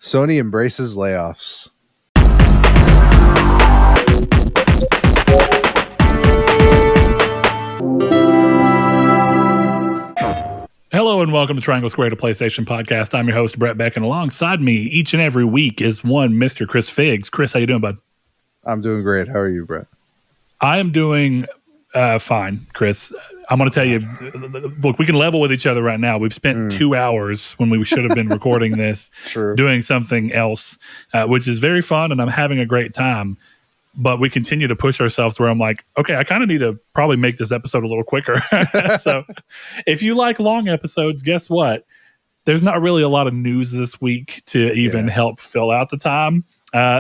Sony embraces layoffs. Hello and welcome to Triangle Square, a PlayStation podcast. I'm your host, Brett Beck, and alongside me each and every week is one Mr. Chris Figs. Chris, how you doing, bud? I'm doing great. How are you, Brett? I am doing fine, Chris. I'm going to tell you, look, we can level with each other right now. We've spent 2 hours when we should have been recording this, doing something else, which is very fun, and I'm having a great time. But we continue to push ourselves where I'm like, okay, I kind of need to probably make this episode a little quicker. So if you like long episodes, guess what? There's not really a lot of news this week to even help fill out the time.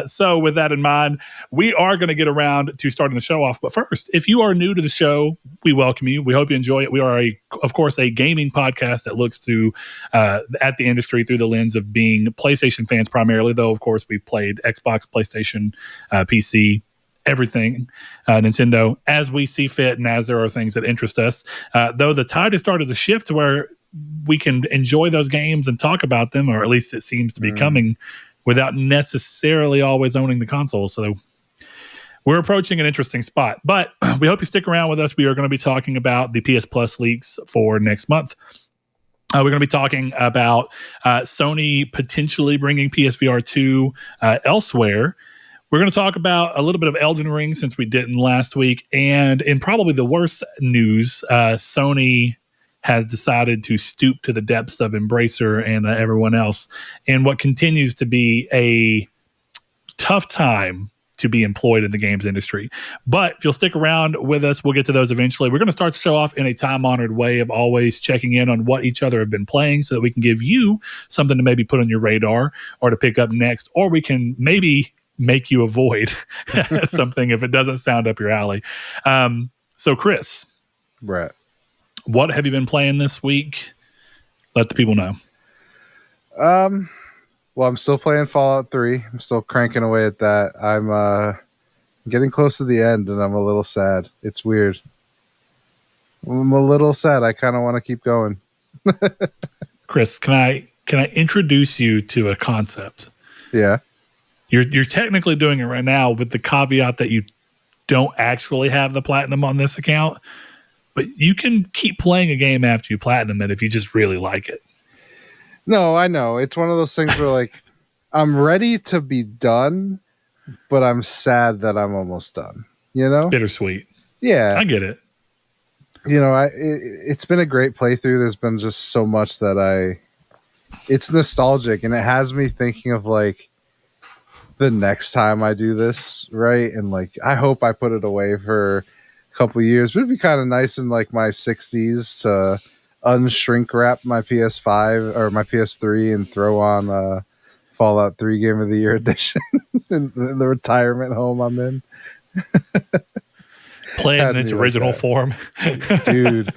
So with that in mind, we are going to get around to starting the show off. But first, if you are new to the show, we welcome you. We hope you enjoy it. We are, of course, a gaming podcast that looks through at the industry through the lens of being PlayStation fans primarily, though, of course, we've played Xbox, PlayStation, PC, everything, Nintendo, as we see fit and as there are things that interest us. Though the tide has started to shift to where we can enjoy those games and talk about them, or at least it seems to be coming, without necessarily always owning the console. So we're approaching an interesting spot. But we hope you stick around with us. We are going to be talking about the PS Plus leaks for next month. We're going to be talking about Sony potentially bringing PSVR2 elsewhere. We're going to talk about a little bit of Elden Ring since we didn't last week. And in probably the worst news, Sony has decided to stoop to the depths of Embracer and everyone else in what continues to be a tough time to be employed in the games industry. But if you'll stick around with us, we'll get to those eventually. We're going to start the show off in a time-honored way of always checking in on what each other have been playing so that we can give you something to maybe put on your radar or to pick up next, or we can maybe make you avoid something if it doesn't sound up your alley. So Chris, Brett, what have you been playing this week? Let the people know. Well, I'm still playing Fallout 3. I'm still cranking away at that. I'm getting close to the end, and I'm a little sad. It's weird. I'm a little sad. I kind of want to keep going. Chris, can I introduce you to a concept? Yeah. You're technically doing it right now with the caveat that you don't actually have the platinum on this account, but you can keep playing a game after you platinum it if you just really like it. No, I know. It's one of those things where, like, I'm ready to be done, but I'm sad that I'm almost done. You know? Bittersweet. Yeah. I get it. You know, it's been a great playthrough. There's been just so much that it's nostalgic, and it has me thinking of, like, the next time I do this, right? And, like, I hope I put it away for a couple years, but it'd be kind of nice in, like, my 60s to unshrink wrap my PS5 or my PS3 and throw on Fallout 3 Game of the Year edition in the retirement home I'm in. Play it in its original form. Dude,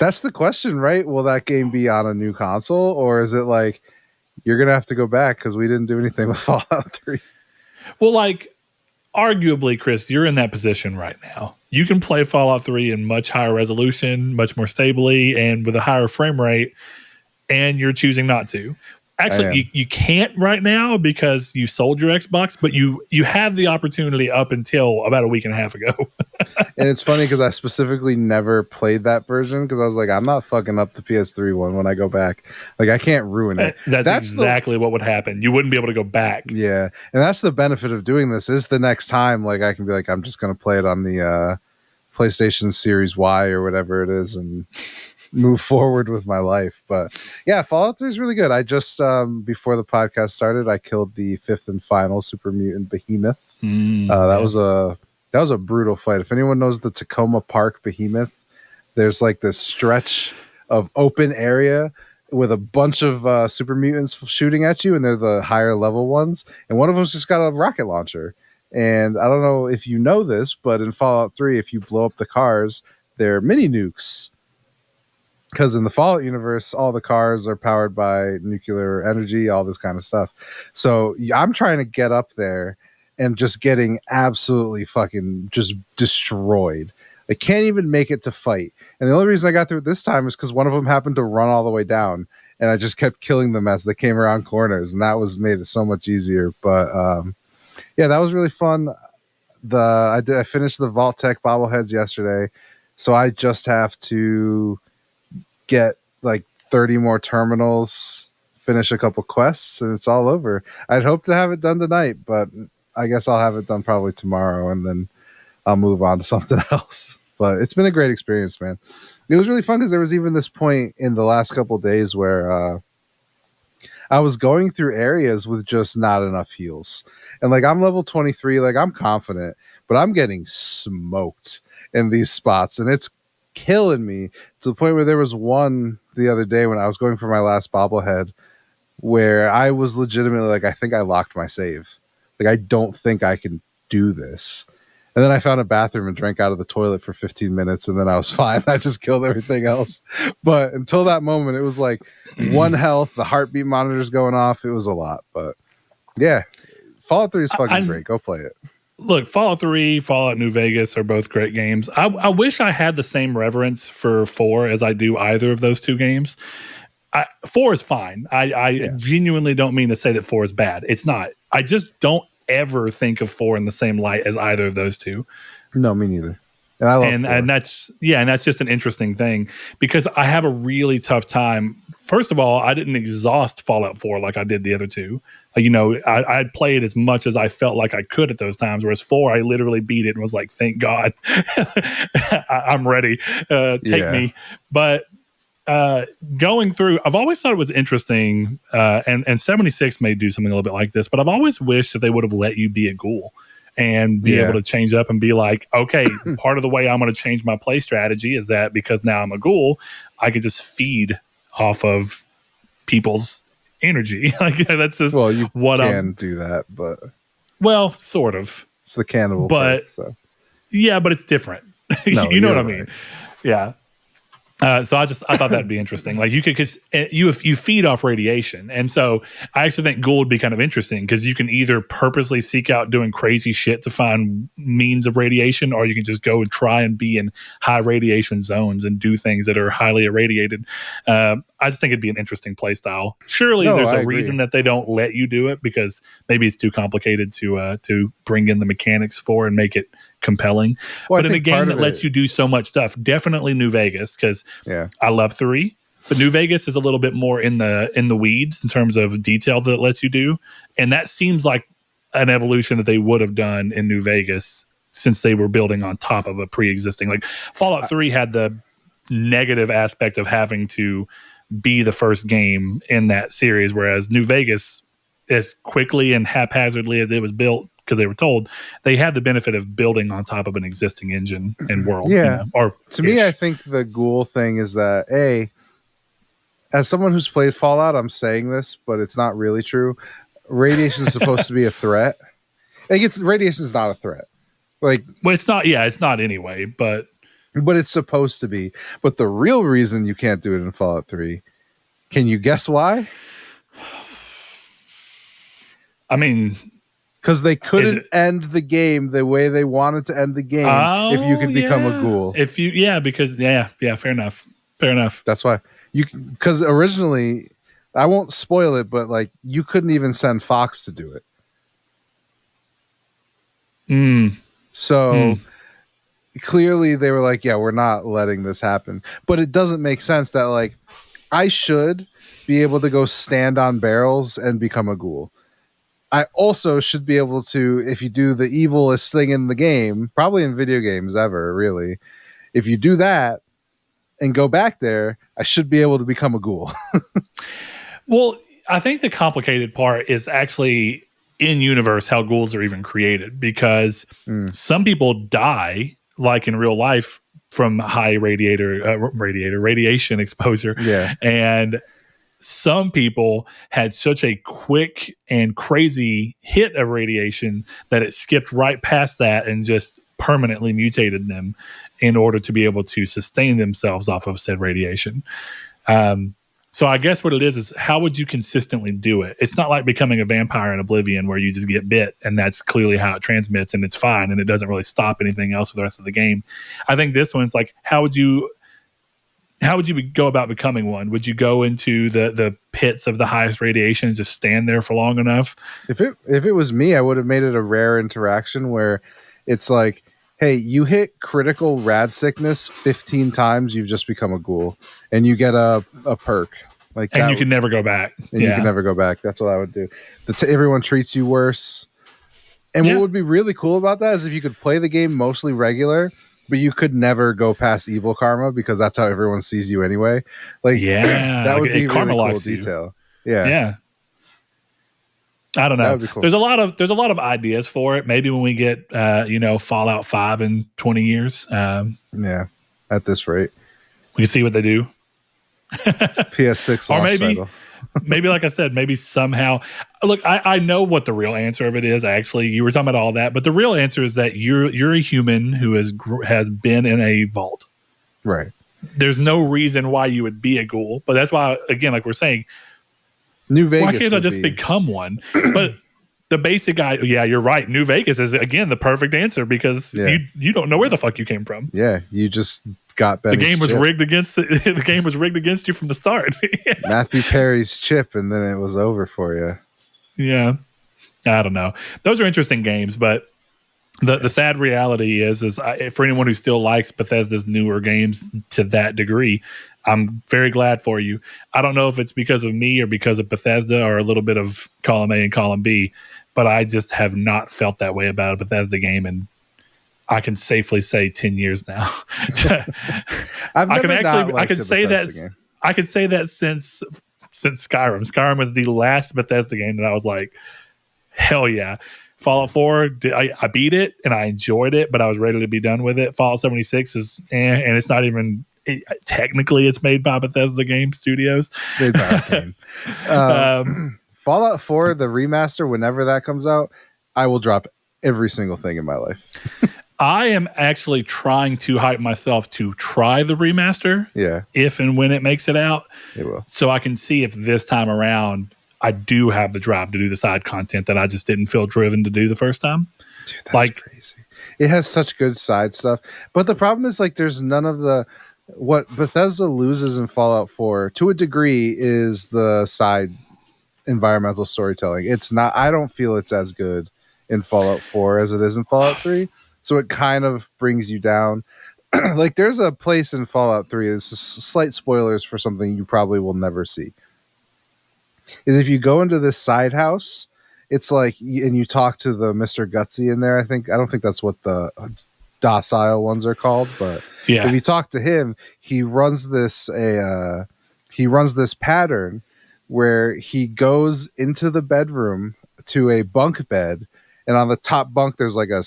that's the question, right? Will that game be on a new console, or is it like, you're going to have to go back because we didn't do anything with Fallout 3? Well, like, arguably, Chris, you're in that position right now. You can play Fallout 3 in much higher resolution, much more stably, and with a higher frame rate, and you're choosing not to. Actually, you can't right now because you sold your Xbox, but you had the opportunity up until about a week and a half ago. And it's funny because I specifically never played that version because I was like, I'm not fucking up the PS3 one when I go back. Like, I can't ruin it. That's exactly what would happen. You wouldn't be able to go back. Yeah. And that's the benefit of doing this is the next time, like, I can be like, I'm just going to play it on the PlayStation Series Y or whatever it is and move forward with my life. But yeah, Fallout 3 is really good. I just, before the podcast started, I killed the 5th and final Super Mutant Behemoth. That was a brutal fight. If anyone knows the Tacoma Park Behemoth, there's like this stretch of open area with a bunch of super mutants shooting at you, and they're the higher level ones. And one of them's just got a rocket launcher. And I don't know if you know this, but in Fallout 3, if you blow up the cars, they're mini nukes. Because in the Fallout universe, all the cars are powered by nuclear energy, all this kind of stuff. So I'm trying to get up there and just getting absolutely fucking just destroyed. I can't even make it to fight. And the only reason I got through it this time is because one of them happened to run all the way down. and I just kept killing them as they came around corners, and that made it so much easier. But yeah, that was really fun. I finished the Vault Tech bobbleheads yesterday, so I just have to get like 30 more terminals, finish a couple quests, and it's all over. I'd hope to have it done tonight, but I guess I'll have it done probably tomorrow, and then I'll move on to something else. But it's been a great experience, man. It was really fun because there was even this point in the last couple of days where I was going through areas with just not enough heals. And like I'm level 23, like I'm confident, but I'm getting smoked in these spots, and it's killing me to the point where there was one the other day when I was going for my last bobblehead where I was legitimately like, I think I locked my save. Like, I don't think I can do this. And then I found a bathroom and drank out of the toilet for 15 minutes, and then I was fine. I just killed everything else. But until that moment, it was like 1 health, the heartbeat monitor's going off. It was a lot. But yeah, Fallout 3 is fucking great. Go play it. Look, Fallout 3, Fallout New Vegas are both great games. I wish I had the same reverence for 4 as I do either of those two games. 4 is fine. I genuinely don't mean to say that 4 is bad. It's not. I just don't ever think of 4 in the same light as either of those two. No, me neither. And I love 4. And that's just an interesting thing because I have a really tough time. First of all, I didn't exhaust Fallout 4 like I did the other two. You know, I'd played as much as I felt like I could at those times, whereas 4, I literally beat it and was like, thank God, I'm ready. Take me. But going through, I've always thought it was interesting, and 76 may do something a little bit like this, but I've always wished that they would have let you be a ghoul and be able to change up and be like, okay, part of the way I'm going to change my play strategy is that because now I'm a ghoul, I can just feed off of people's energy. Like that's just you can do that, but sort of. It's the cannibal, but so yeah, but it's different. No, you know what I mean? Yeah. So I thought that'd be interesting. Like you could, cause you feed off radiation. And so I actually think ghoul would be kind of interesting because you can either purposely seek out doing crazy shit to find means of radiation, or you can just go and try and be in high radiation zones and do things that are highly irradiated. I just think it'd be an interesting play style. Surely there's a reason that they don't let you do it because maybe it's too complicated to bring in the mechanics for and make it compelling. But in a game that lets you do so much stuff, definitely New Vegas, because I love 3, but New Vegas is a little bit more in the weeds in terms of detail that it lets you do, and that seems like an evolution that they would have done in New Vegas since they were building on top of a pre-existing. Like Fallout 3 had the negative aspect of having to be the first game in that series, whereas New Vegas, as quickly and haphazardly as it was built, because they were told, they had the benefit of building on top of an existing engine and world. Yeah. Or to me, I think the ghoul thing is that, as someone who's played Fallout, I'm saying this, but it's not really true. Radiation is supposed to be a threat. Like radiation is not a threat. Like, well, it's not. Yeah, it's not anyway. But it's supposed to be. But the real reason you can't do it in Fallout 3, can you guess why? I mean, because they couldn't end the game the way they wanted to end the game if you could become a ghoul. If you, fair enough. That's why because originally, I won't spoil it, but like you couldn't even send Fox to do it. So clearly they were like, yeah, we're not letting this happen. But it doesn't make sense that like I should be able to go stand on barrels and become a ghoul. I also should be able to, if you do the evilest thing in the game, probably in video games ever, really, if you do that and go back there, I should be able to become a ghoul. Well, I think the complicated part is actually in universe how ghouls are even created, because some people die, like in real life, from high radiation exposure. Yeah. And some people had such a quick and crazy hit of radiation that it skipped right past that and just permanently mutated them in order to be able to sustain themselves off of said radiation. So I guess what it is how would you consistently do it? It's not like becoming a vampire in Oblivion where you just get bit and that's clearly how it transmits and it's fine and it doesn't really stop anything else for the rest of the game. I think this one's like, how would you... How would you go about becoming one? Would you go into the pits of the highest radiation and just stand there for long enough? If it was me, I would have made it a rare interaction where it's like, hey, you hit critical rad sickness 15 times, you've just become a ghoul, and you get a perk. Like, and you can never go back. And you can never go back. That's what I would do. Everyone treats you worse. And what would be really cool about that is if you could play the game mostly regular, but you could never go past evil karma because that's how everyone sees you anyway. Like, that would be a really cool detail. Yeah. I don't know. Cool. There's a lot of ideas for it. Maybe when we get Fallout 5 in 20 years. At this rate, we can see what they do. PS6 or maybe like I said, maybe somehow. Look, I know what the real answer of it is. Actually, you were talking about all that, but the real answer is that you're a human who has been in a vault. Right. There's no reason why you would be a ghoul, but that's why, again, like we're saying, New Vegas. Why can't I just become one? But the basic guy, you're right. New Vegas is again the perfect answer because you don't know where the fuck you came from. Yeah, you just got the game was rigged against the game was rigged against you from the start. Matthew Perry's chip, and then it was over for you. Yeah, I don't know. Those are interesting games, but the sad reality is for anyone who still likes Bethesda's newer games to that degree, I'm very glad for you. I don't know if it's because of me or because of Bethesda or a little bit of column A and column B, but I just have not felt that way about a Bethesda game, and I can safely say 10 years now. I can say that since Skyrim. Skyrim was the last Bethesda game that I was like, hell yeah. Fallout 4, I beat it and I enjoyed it, but I was ready to be done with it. Fallout 76 is, and it's not even. Technically, it's made by Bethesda Game Studios. It's made by Arcane. Fallout 4, the remaster, whenever that comes out, I will drop every single thing in my life. I am actually trying to hype myself to try the remaster. Yeah. If and when it makes it out. It will. So I can see if this time around I do have the drive to do the side content that I just didn't feel driven to do the first time. Dude, that's crazy. It has such good side stuff. But the problem is, like, there's none of the... What Bethesda loses in Fallout 4 to a degree is the side environmental storytelling. It's not, I don't feel it's as good in Fallout 4 as it is in Fallout 3. So it kind of brings you down. Like, there's a place in Fallout 3, this is slight spoilers for something you probably will never see. Is if you go into this side house, it's like, and you talk to the Mr. Gutsy in there, I don't think that's what the docile ones are called, but if you talk to him, he runs this pattern where he goes into the bedroom to a bunk bed, and on the top bunk there's like a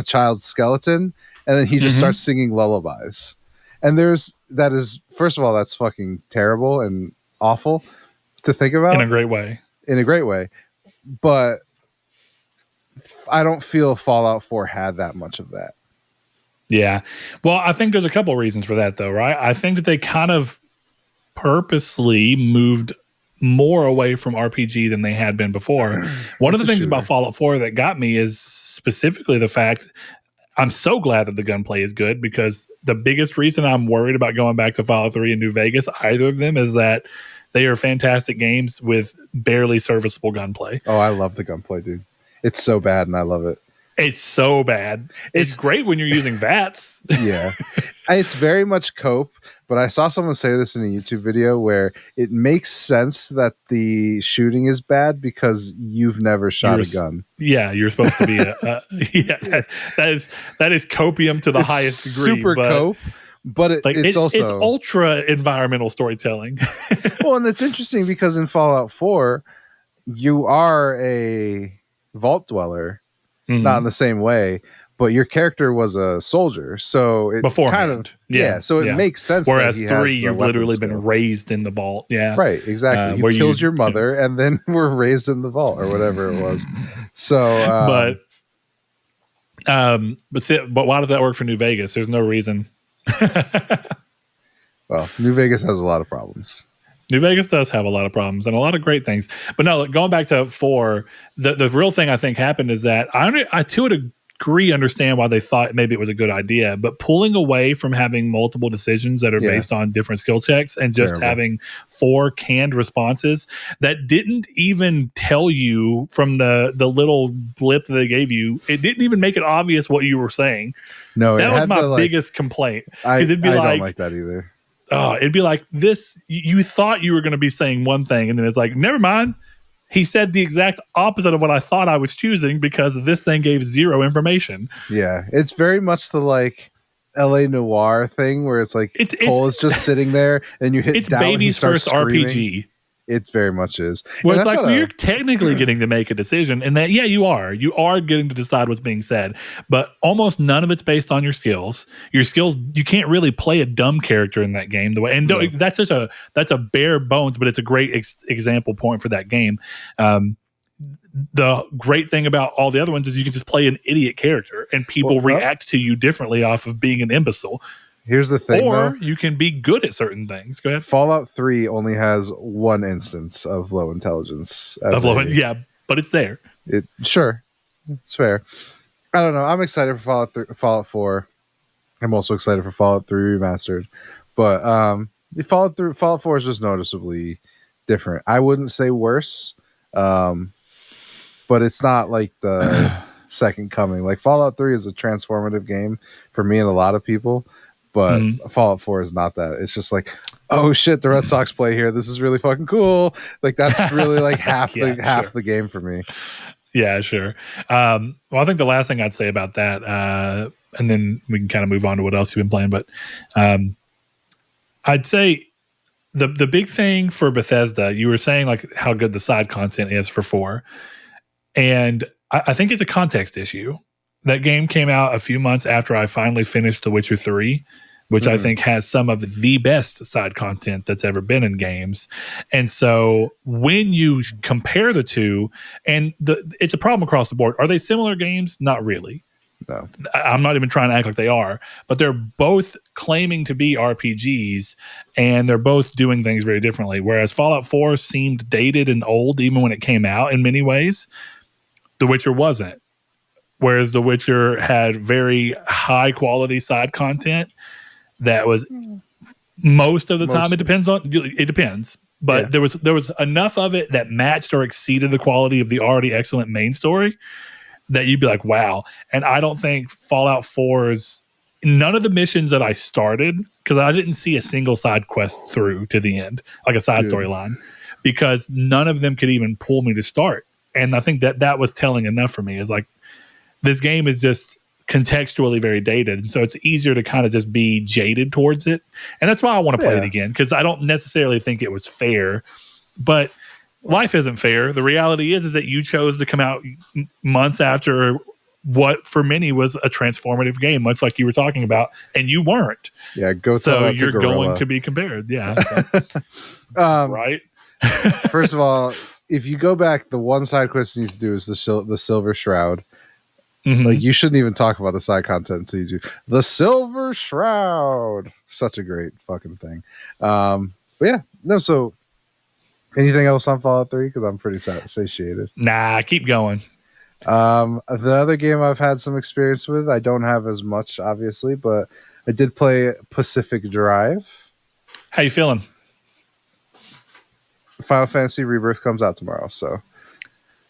child's skeleton, and then he just starts singing lullabies. And first of all, that's fucking terrible and awful to think about in a great way, but I don't feel Fallout 4 had that much of that. Yeah. Well, I think there's a couple of reasons for that, though, right? I think that they kind of purposely moved more away from RPG than they had been before. One of the things about Fallout 4 that got me is specifically the fact I'm so glad that the gunplay is good, because the biggest reason I'm worried about going back to Fallout 3 and New Vegas, either of them, is that they are fantastic games with barely serviceable gunplay. Oh, I love the gunplay, dude. It's so bad, and I love it. It's so bad. It's great when you're using VATS. Yeah. It's very much cope, but I saw someone say this in a YouTube video where it makes sense that the shooting is bad because you've never shot a gun. Yeah, you're supposed to be that is copium to the highest degree. Super cope. But it's ultra environmental storytelling. Well, and it's interesting because in Fallout 4, you are a vault dweller, not in the same way, but your character was a soldier, so it kind of it makes sense. Whereas 3, you've literally been raised in the vault. Yeah, right, exactly. You killed your mother and then were raised in the vault or whatever it was. So, but why does that work for New Vegas? There's no reason. Well, New Vegas has a lot of problems. New Vegas does have a lot of problems and a lot of great things. But no, going back to 4, the real thing I think happened is that degree understand why they thought maybe it was a good idea, but pulling away from having multiple decisions that are based on different skill checks and just having 4 canned responses that didn't even tell you from the little blip that they gave you, it didn't even make it obvious what you were saying. No, that was my biggest complaint. I don't like that either. Oh, it'd be like this. You thought you were going to be saying one thing, and then it's like, never mind. He said the exact opposite of what I thought I was choosing because this thing gave 0 information. Yeah, it's very much the like LA Noire thing where it's like Cole is just sitting there and you hit it's down. It's baby's first screaming. RPG. It very much is. Well, it's like you're technically getting to make a decision, and that you are getting to decide what's being said, but almost none of it's based on your skills. Your skills, you can't really play a dumb character in that game the way. And that's a bare bones, but it's a great example point for that game. The great thing about all the other ones is you can just play an idiot character, and people react to you differently off of being an imbecile. Here's the thing, or you can be good at certain things. Go ahead. Fallout 3 only has 1 instance of low intelligence. But it's there. Sure, it's fair. I don't know. I'm excited for Fallout 4. I'm also excited for Fallout 3 Remastered. But Fallout 4 is just noticeably different. I wouldn't say worse, but it's not like the second coming. Like Fallout 3 is a transformative game for me and a lot of people. But Fallout 4 is not that. It's just like, oh shit, the Red Sox play here. This is really fucking cool. Like that's really like half the game for me. Yeah, sure. Well, I think the last thing I'd say about that, and then we can kind of move on to what else you've been playing. But I'd say the big thing for Bethesda, you were saying like how good the side content is for 4, and I think it's a context issue. That game came out a few months after I finally finished The Witcher 3, which I think has some of the best side content that's ever been in games. And so when you compare the two, and it's a problem across the board. Are they similar games? Not really. No. I'm not even trying to act like they are, but they're both claiming to be RPGs, and they're both doing things very differently. Whereas Fallout 4 seemed dated and old even when it came out in many ways, The Witcher wasn't. Whereas The Witcher had very high quality side content that was most of the time. It depends, but there was enough of it that matched or exceeded the quality of the already excellent main story that you'd be like, wow. And I don't think Fallout 4's none of the missions that I started, because I didn't see a single side quest through to the end, like a side storyline, because none of them could even pull me to start. And I think that was telling enough for me. Is like, this game is just contextually very dated. And so it's easier to kind of just be jaded towards it. And that's why I want to play it again, because I don't necessarily think it was fair. But life isn't fair. The reality is that you chose to come out months after what for many was a transformative game, much like you were talking about, and you weren't. Yeah, go so tell that you're to Gorilla. going to be compared. Yeah. So. Right? First of all, if you go back, the one side quest you need to do is the Silver Shroud. Like, you shouldn't even talk about the side content until you do the Silver Shroud. Such a great fucking thing. But yeah, no. So, anything else on Fallout 3? Because I'm pretty satiated. Nah, keep going. The other game I've had some experience with, I don't have as much, obviously, but I did play Pacific Drive. How you feeling? Final Fantasy Rebirth comes out tomorrow, so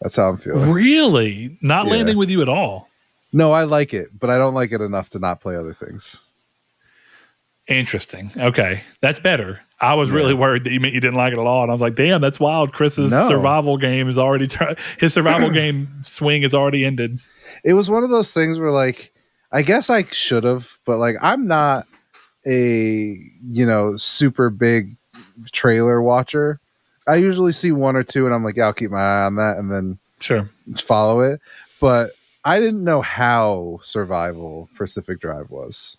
that's how I'm feeling. Really? Not landing with you at all? No, I like it, but I don't like it enough to not play other things. Interesting. Okay. That's better. I was really worried that you meant you didn't like it at all. And I was like, damn, that's wild. Chris's survival game is already, his survival game swing is already ended. It was one of those things where, like, I guess I should have, but like, I'm not a, super big trailer watcher. I usually see one or two and I'm like, yeah, I'll keep my eye on that and then follow it. But I didn't know how survival Pacific Drive was.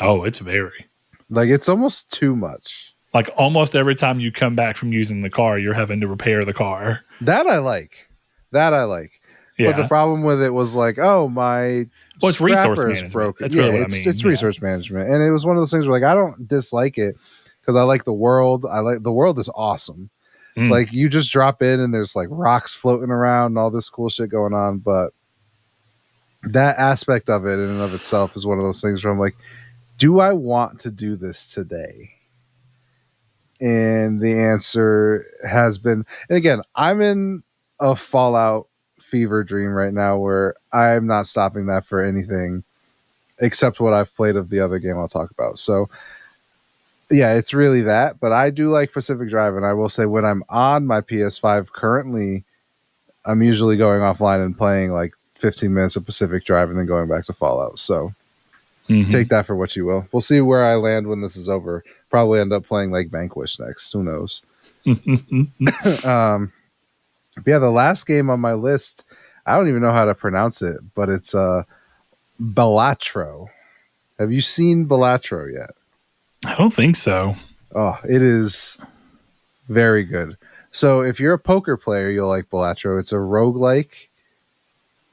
Oh, it's very. Like, it's almost too much. Like, almost every time you come back from using the car, you're having to repair the car. That I like. Yeah. But the problem with it was like, it's resource management. Broken. That's really what I mean. It's resource management. And it was one of those things where, like, I don't dislike it because I like the world. The world is awesome. Like, you just drop in and there's like rocks floating around and all this cool shit going on. But that aspect of it in and of itself is one of those things where I'm like, do I want to do this today? And the answer has been, and again, I'm in a Fallout fever dream right now where I'm not stopping that for anything except what I've played of the other game I'll talk about. So yeah, it's really that, but I do like Pacific Drive, and I will say when I'm on my PS5 currently, I'm usually going offline and playing like 15 minutes of Pacific Drive and then going back to Fallout. So take that for what you will. We'll see where I land when this is over. Probably end up playing like Vanquish next. Who knows? Yeah, the last game on my list, I don't even know how to pronounce it, but it's Balatro. Have you seen Balatro yet? I don't think so. Oh, it is very good. So if you're a poker player, you'll like Balatro. It's a roguelike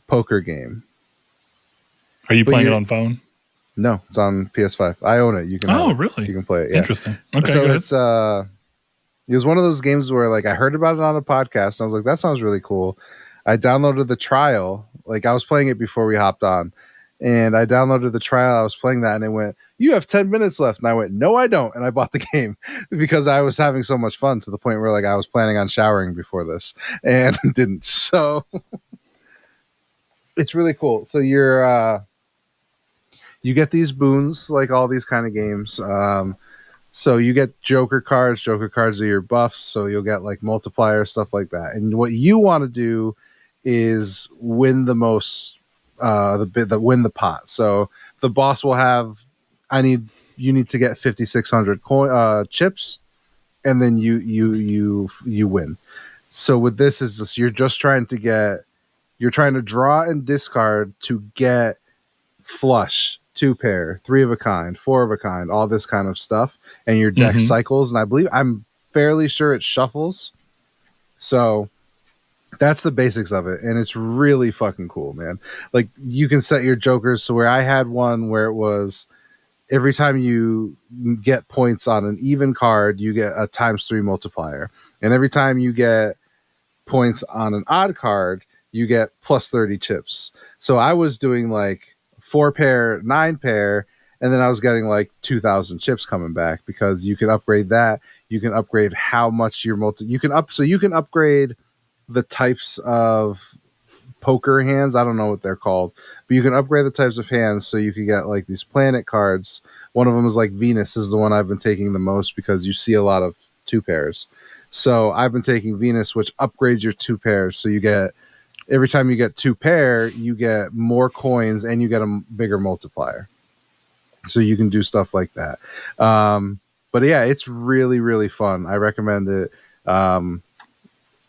poker game. Are you playing it on phone? No, it's on PS5. I own it. You can. Oh, really? You can play it. Yeah. Interesting. Okay, so it's it was one of those games where like I heard about it on a podcast and I was like, that sounds really cool. I downloaded the trial. Like I was playing it before we hopped on, and I downloaded the trial. I was playing that, and it went, "You have 10 minutes left." And I went, "No, I don't." And I bought the game because I was having so much fun to the point where like I was planning on showering before this and didn't. So it's really cool. So you're you get these boons like all these kind of games. So you get Joker cards. Joker cards are your buffs. So you'll get like multiplier stuff like that. And what you want to do is win the most, win the pot. So the boss will have, you need to get 5,600 chips, and then you win. So with this is just, you're trying to draw and discard to get flush, 2-pair, 3 of a kind, 4 of a kind, all this kind of stuff, and your deck cycles. And I'm fairly sure it shuffles. So that's the basics of it, and it's really fucking cool, man. Like you can set your jokers so where I had one where it was every time you get points on an even card, you get a ×3 multiplier, and every time you get points on an odd card, you get plus 30 chips. So I was doing like 4-pair, 9-pair, and then I was getting like 2,000 chips coming back because you can upgrade that. You can upgrade how much your you can upgrade the types of poker hands. I don't know what they're called, but you can upgrade the types of hands so you can get like these planet cards. One of them is like Venus is the one I've been taking the most because you see a lot of 2-pairs. So I've been taking Venus, which upgrades your 2-pairs. So you get, every time you get 2-pair, you get more coins and you get a bigger multiplier. So you can do stuff like that. But yeah, it's really, really fun. I recommend it.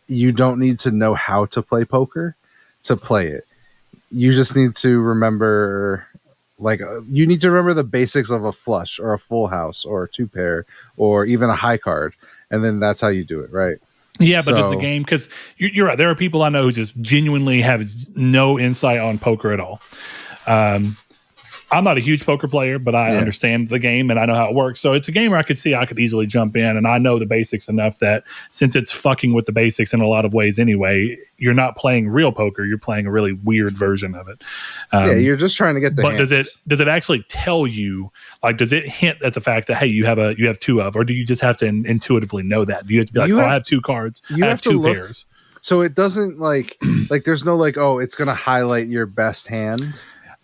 You don't need to know how to play poker to play it. You just need to remember, you need to remember the basics of a flush or a full house or a 2-pair or even a high card. And then that's how you do it, right? Yeah, but does the game, because you're right, there are people I know who just genuinely have no insight on poker at all. I'm not a huge poker player, but I understand the game and I know how it works. So it's a game where I could see I could easily jump in, and I know the basics enough that since it's fucking with the basics in a lot of ways anyway, you're not playing real poker. You're playing a really weird version of it. You're just trying to get the hands. But does it actually tell you, like, does it hint at the fact that, hey, you have 2 of, or do you just have to intuitively know that? Do you have to be like, I have 2 cards, I have 2 pairs? So it doesn't like there's no like, oh, it's going to highlight your best hand.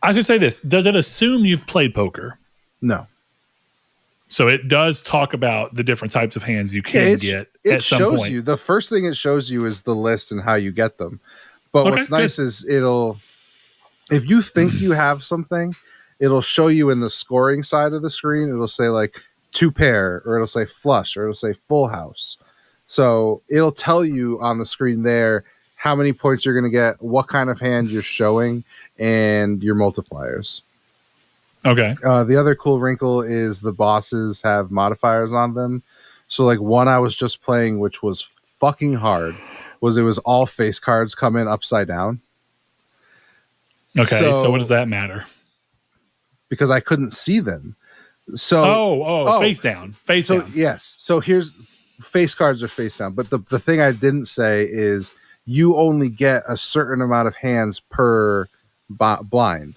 I should say this. Does it assume you've played poker? No. So it does talk about the different types of hands you can get. It shows you. The first thing it shows you is the list and how you get them. But what's nice is if you think you have something, it'll show you in the scoring side of the screen. It'll say like 2-pair, or it'll say flush, or it'll say full house. So it'll tell you on the screen there how many points you're going to get, what kind of hand you're showing, and your multipliers. Okay. The other cool wrinkle is the bosses have modifiers on them. So like one I was just playing, which was fucking hard, it was all face cards come in upside down. Okay, so what does that matter? Because I couldn't see them. So face down. Face down. Yes. So here's, face cards are face down. But the thing I didn't say is you only get a certain amount of hands per blind.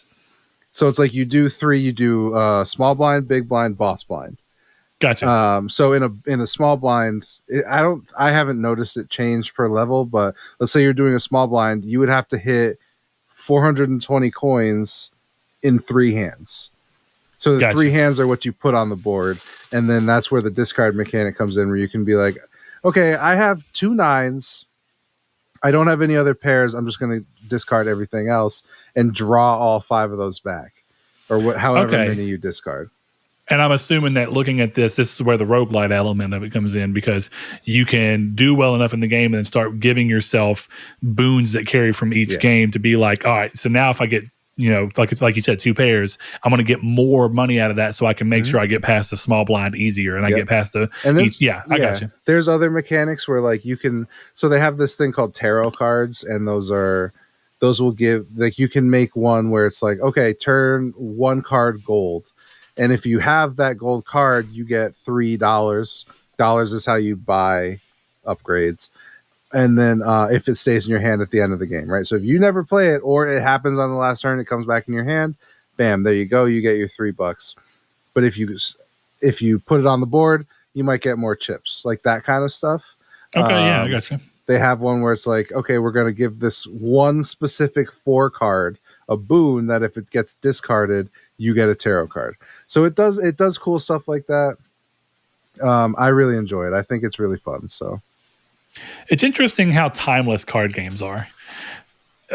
So it's like you do 3, you do small blind, big blind, boss blind. Gotcha. So in a small blind, I haven't noticed it change per level, but let's say you're doing a small blind, you would have to hit 420 coins in 3 hands. So the 3 hands are what you put on the board, and then that's where the discard mechanic comes in, where you can be like, okay, I have 2 9s. I don't have any other pairs. I'm just going to discard everything else and draw all 5 of those back, or however many you discard. And I'm assuming that looking at this is where the roguelite element of it comes in, because you can do well enough in the game and then start giving yourself boons that carry from each game to be like, all right, so now if I get, like you said, 2 pairs, I'm going to get more money out of that, so I can make sure I get past the small blind easier, and I get past the I got you. There's other mechanics where like you can, so they have this thing called tarot cards, and those will give, like, you can make one where it's like, okay, turn 1 card gold. And if you have that gold card, you get $3. Dollars is how you buy upgrades. And then if it stays in your hand at the end of the game, right? So if you never play it, or it happens on the last turn, it comes back in your hand, bam, there you go. You get your $3. But if you put it on the board, you might get more chips, like that kind of stuff. Okay, I got you. They have one where it's like, okay, we're going to give this one specific 4 card a boon that if it gets discarded, you get a tarot card. So it does cool stuff like that. I really enjoy it. I think it's really fun. So it's interesting how timeless card games are,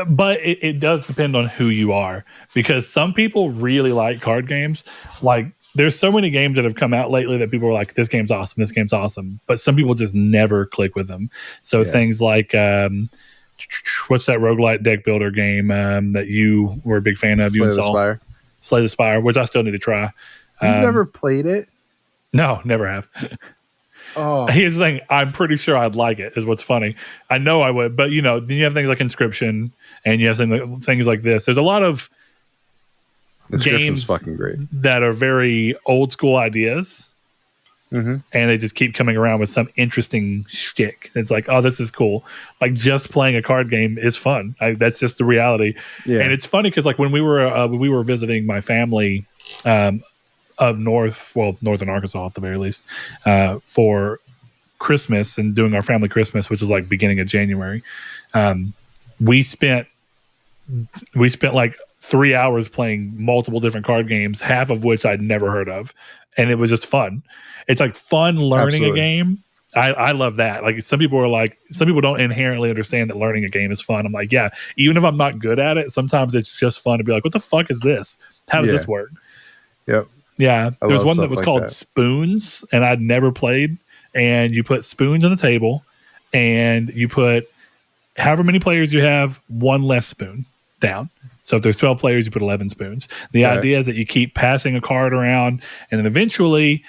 but it does depend on who you are, because some people really like card games. Like, there's so many games that have come out lately that people are like, this game's awesome, but some people just never click with them. So things like what's that roguelite deck builder game that you were a big fan of? Slay the Spire, which I still need to try. You've never played it? No, never have. Oh, here's the thing. I'm pretty sure I'd like it, is what's funny. I know I would, but then you have things like Inscription, and you have things like this. There's a lot of games fucking great that are very old school ideas, and they just keep coming around with some interesting shtick. It's like, oh, this is cool. Like, just playing a card game is fun. That's just the reality. Yeah. And it's funny because, like, when we were visiting my family up north, northern Arkansas at the very least, for Christmas, and doing our family Christmas, which was like beginning of January, we spent like 3 hours playing multiple different card games, half of which I'd never heard of, and it was just fun. It's like fun learning a game. I love that. Like, some people don't inherently understand that learning a game is fun. I'm like, yeah, even if I'm not good at it, sometimes it's just fun to be like, what the fuck is this? How does this work? Yep. Yeah. There was one that was called Spoons, and I'd never played. And you put spoons on the table, and you put however many players you have, 1 less spoon down. So if there's 12 players, you put 11 spoons. The idea is that you keep passing a card around, and then eventually,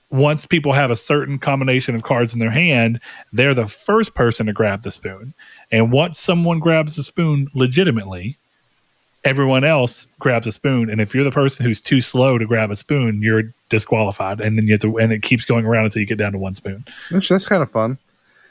once people have a certain combination of cards in their hand, they're the first person to grab the spoon. And once someone grabs the spoon legitimately, everyone else grabs a spoon. And if you're the person who's too slow to grab a spoon, you're disqualified. And then you have to, and it keeps going around until you get down to 1 spoon. Which, that's kind of fun.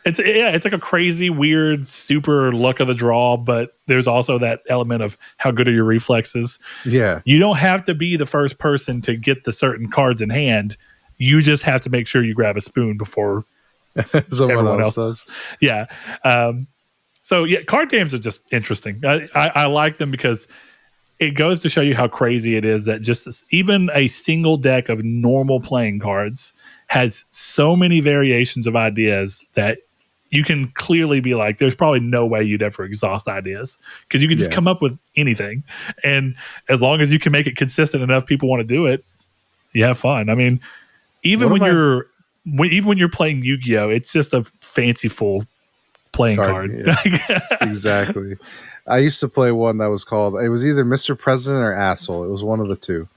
It's like a crazy, weird, super luck of the draw, but there's also that element of how good are your reflexes. Yeah. You don't have to be the first person to get the certain cards in hand. You just have to make sure you grab a spoon before everyone else does. Yeah. So yeah, card games are just interesting. I like them because it goes to show you how crazy it is that just even a single deck of normal playing cards has so many variations of ideas that you can clearly be like, there's probably no way you'd ever exhaust ideas, because you can just come up with anything. And as long as you can make it consistent enough, people want to do it, you have fun. I mean, even when you're playing Yu-Gi-Oh, it's just a fanciful playing card. Yeah. Exactly. I used to play one that was called, it was either Mr. President or Asshole. It was one of the two.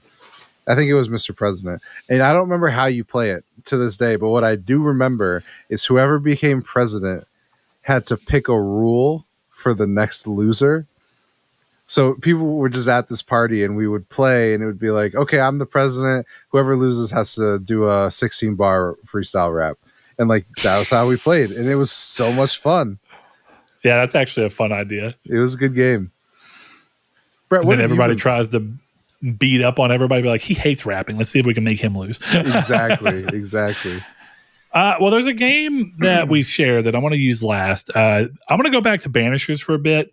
I think it was Mr. President. And I don't remember how you play it to this day, but what I do remember is whoever became president had to pick a rule for the next loser. So people were just at this party, and we would play, and it would be like, okay, I'm the president. Whoever loses has to do a 16-bar freestyle rap. And like, that was how we played. And it was so much fun. Yeah, that's actually a fun idea. It was a good game. Brett, and then everybody tries to beat up on everybody. Be like, he hates rapping. Let's see if we can make him lose. Exactly. Well, there's a game that we share that I want to use last. I'm going to go back to Banishers for a bit.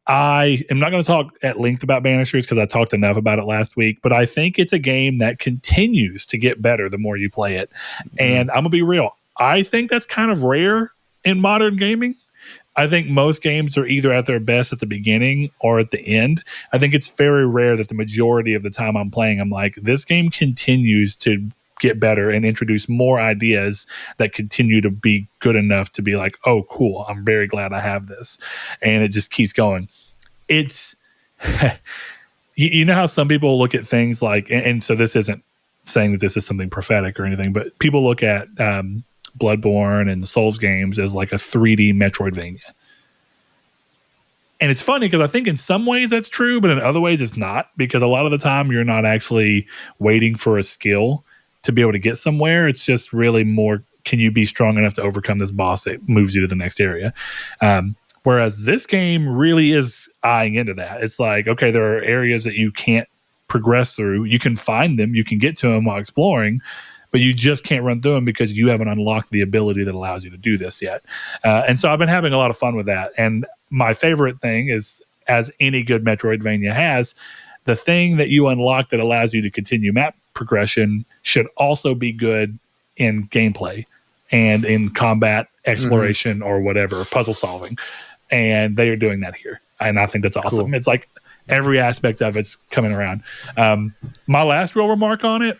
I am not going to talk at length about Banishers because I talked enough about it last week, but I think it's a game that continues to get better the more you play it. And I'm going to be real. I think that's kind of rare in modern gaming. I think most games are either at their best at the beginning or at the end. I think it's very rare that the majority of the time I'm playing, I'm like, this game continues to get better and introduce more ideas that continue to be good enough to be like, oh, cool, I'm very glad I have this. And it just keeps going. It's, you know how some people look at things like, and so this isn't saying that this is something prophetic or anything, but people look at Bloodborne and Souls games as like a 3D Metroidvania. And it's funny because I think in some ways that's true, but in other ways it's not, because a lot of the time you're not actually waiting for a skill to be able to get somewhere. It's just really more, can you be strong enough to overcome this boss that moves you to the next area? Whereas this game really is eyeing into that. It's like, okay, there are areas that you can't progress through. You can find them, you can get to them while exploring, but you just can't run through them because you haven't unlocked the ability that allows you to do this yet. And so I've been having a lot of fun with that. And my favorite thing is, as any good Metroidvania has, the thing that you unlock that allows you to continue map progression should also be good in gameplay and in combat exploration or whatever, puzzle solving. And they are doing that here. And I think that's awesome. Cool. It's like every aspect of it's coming around. My last real remark on it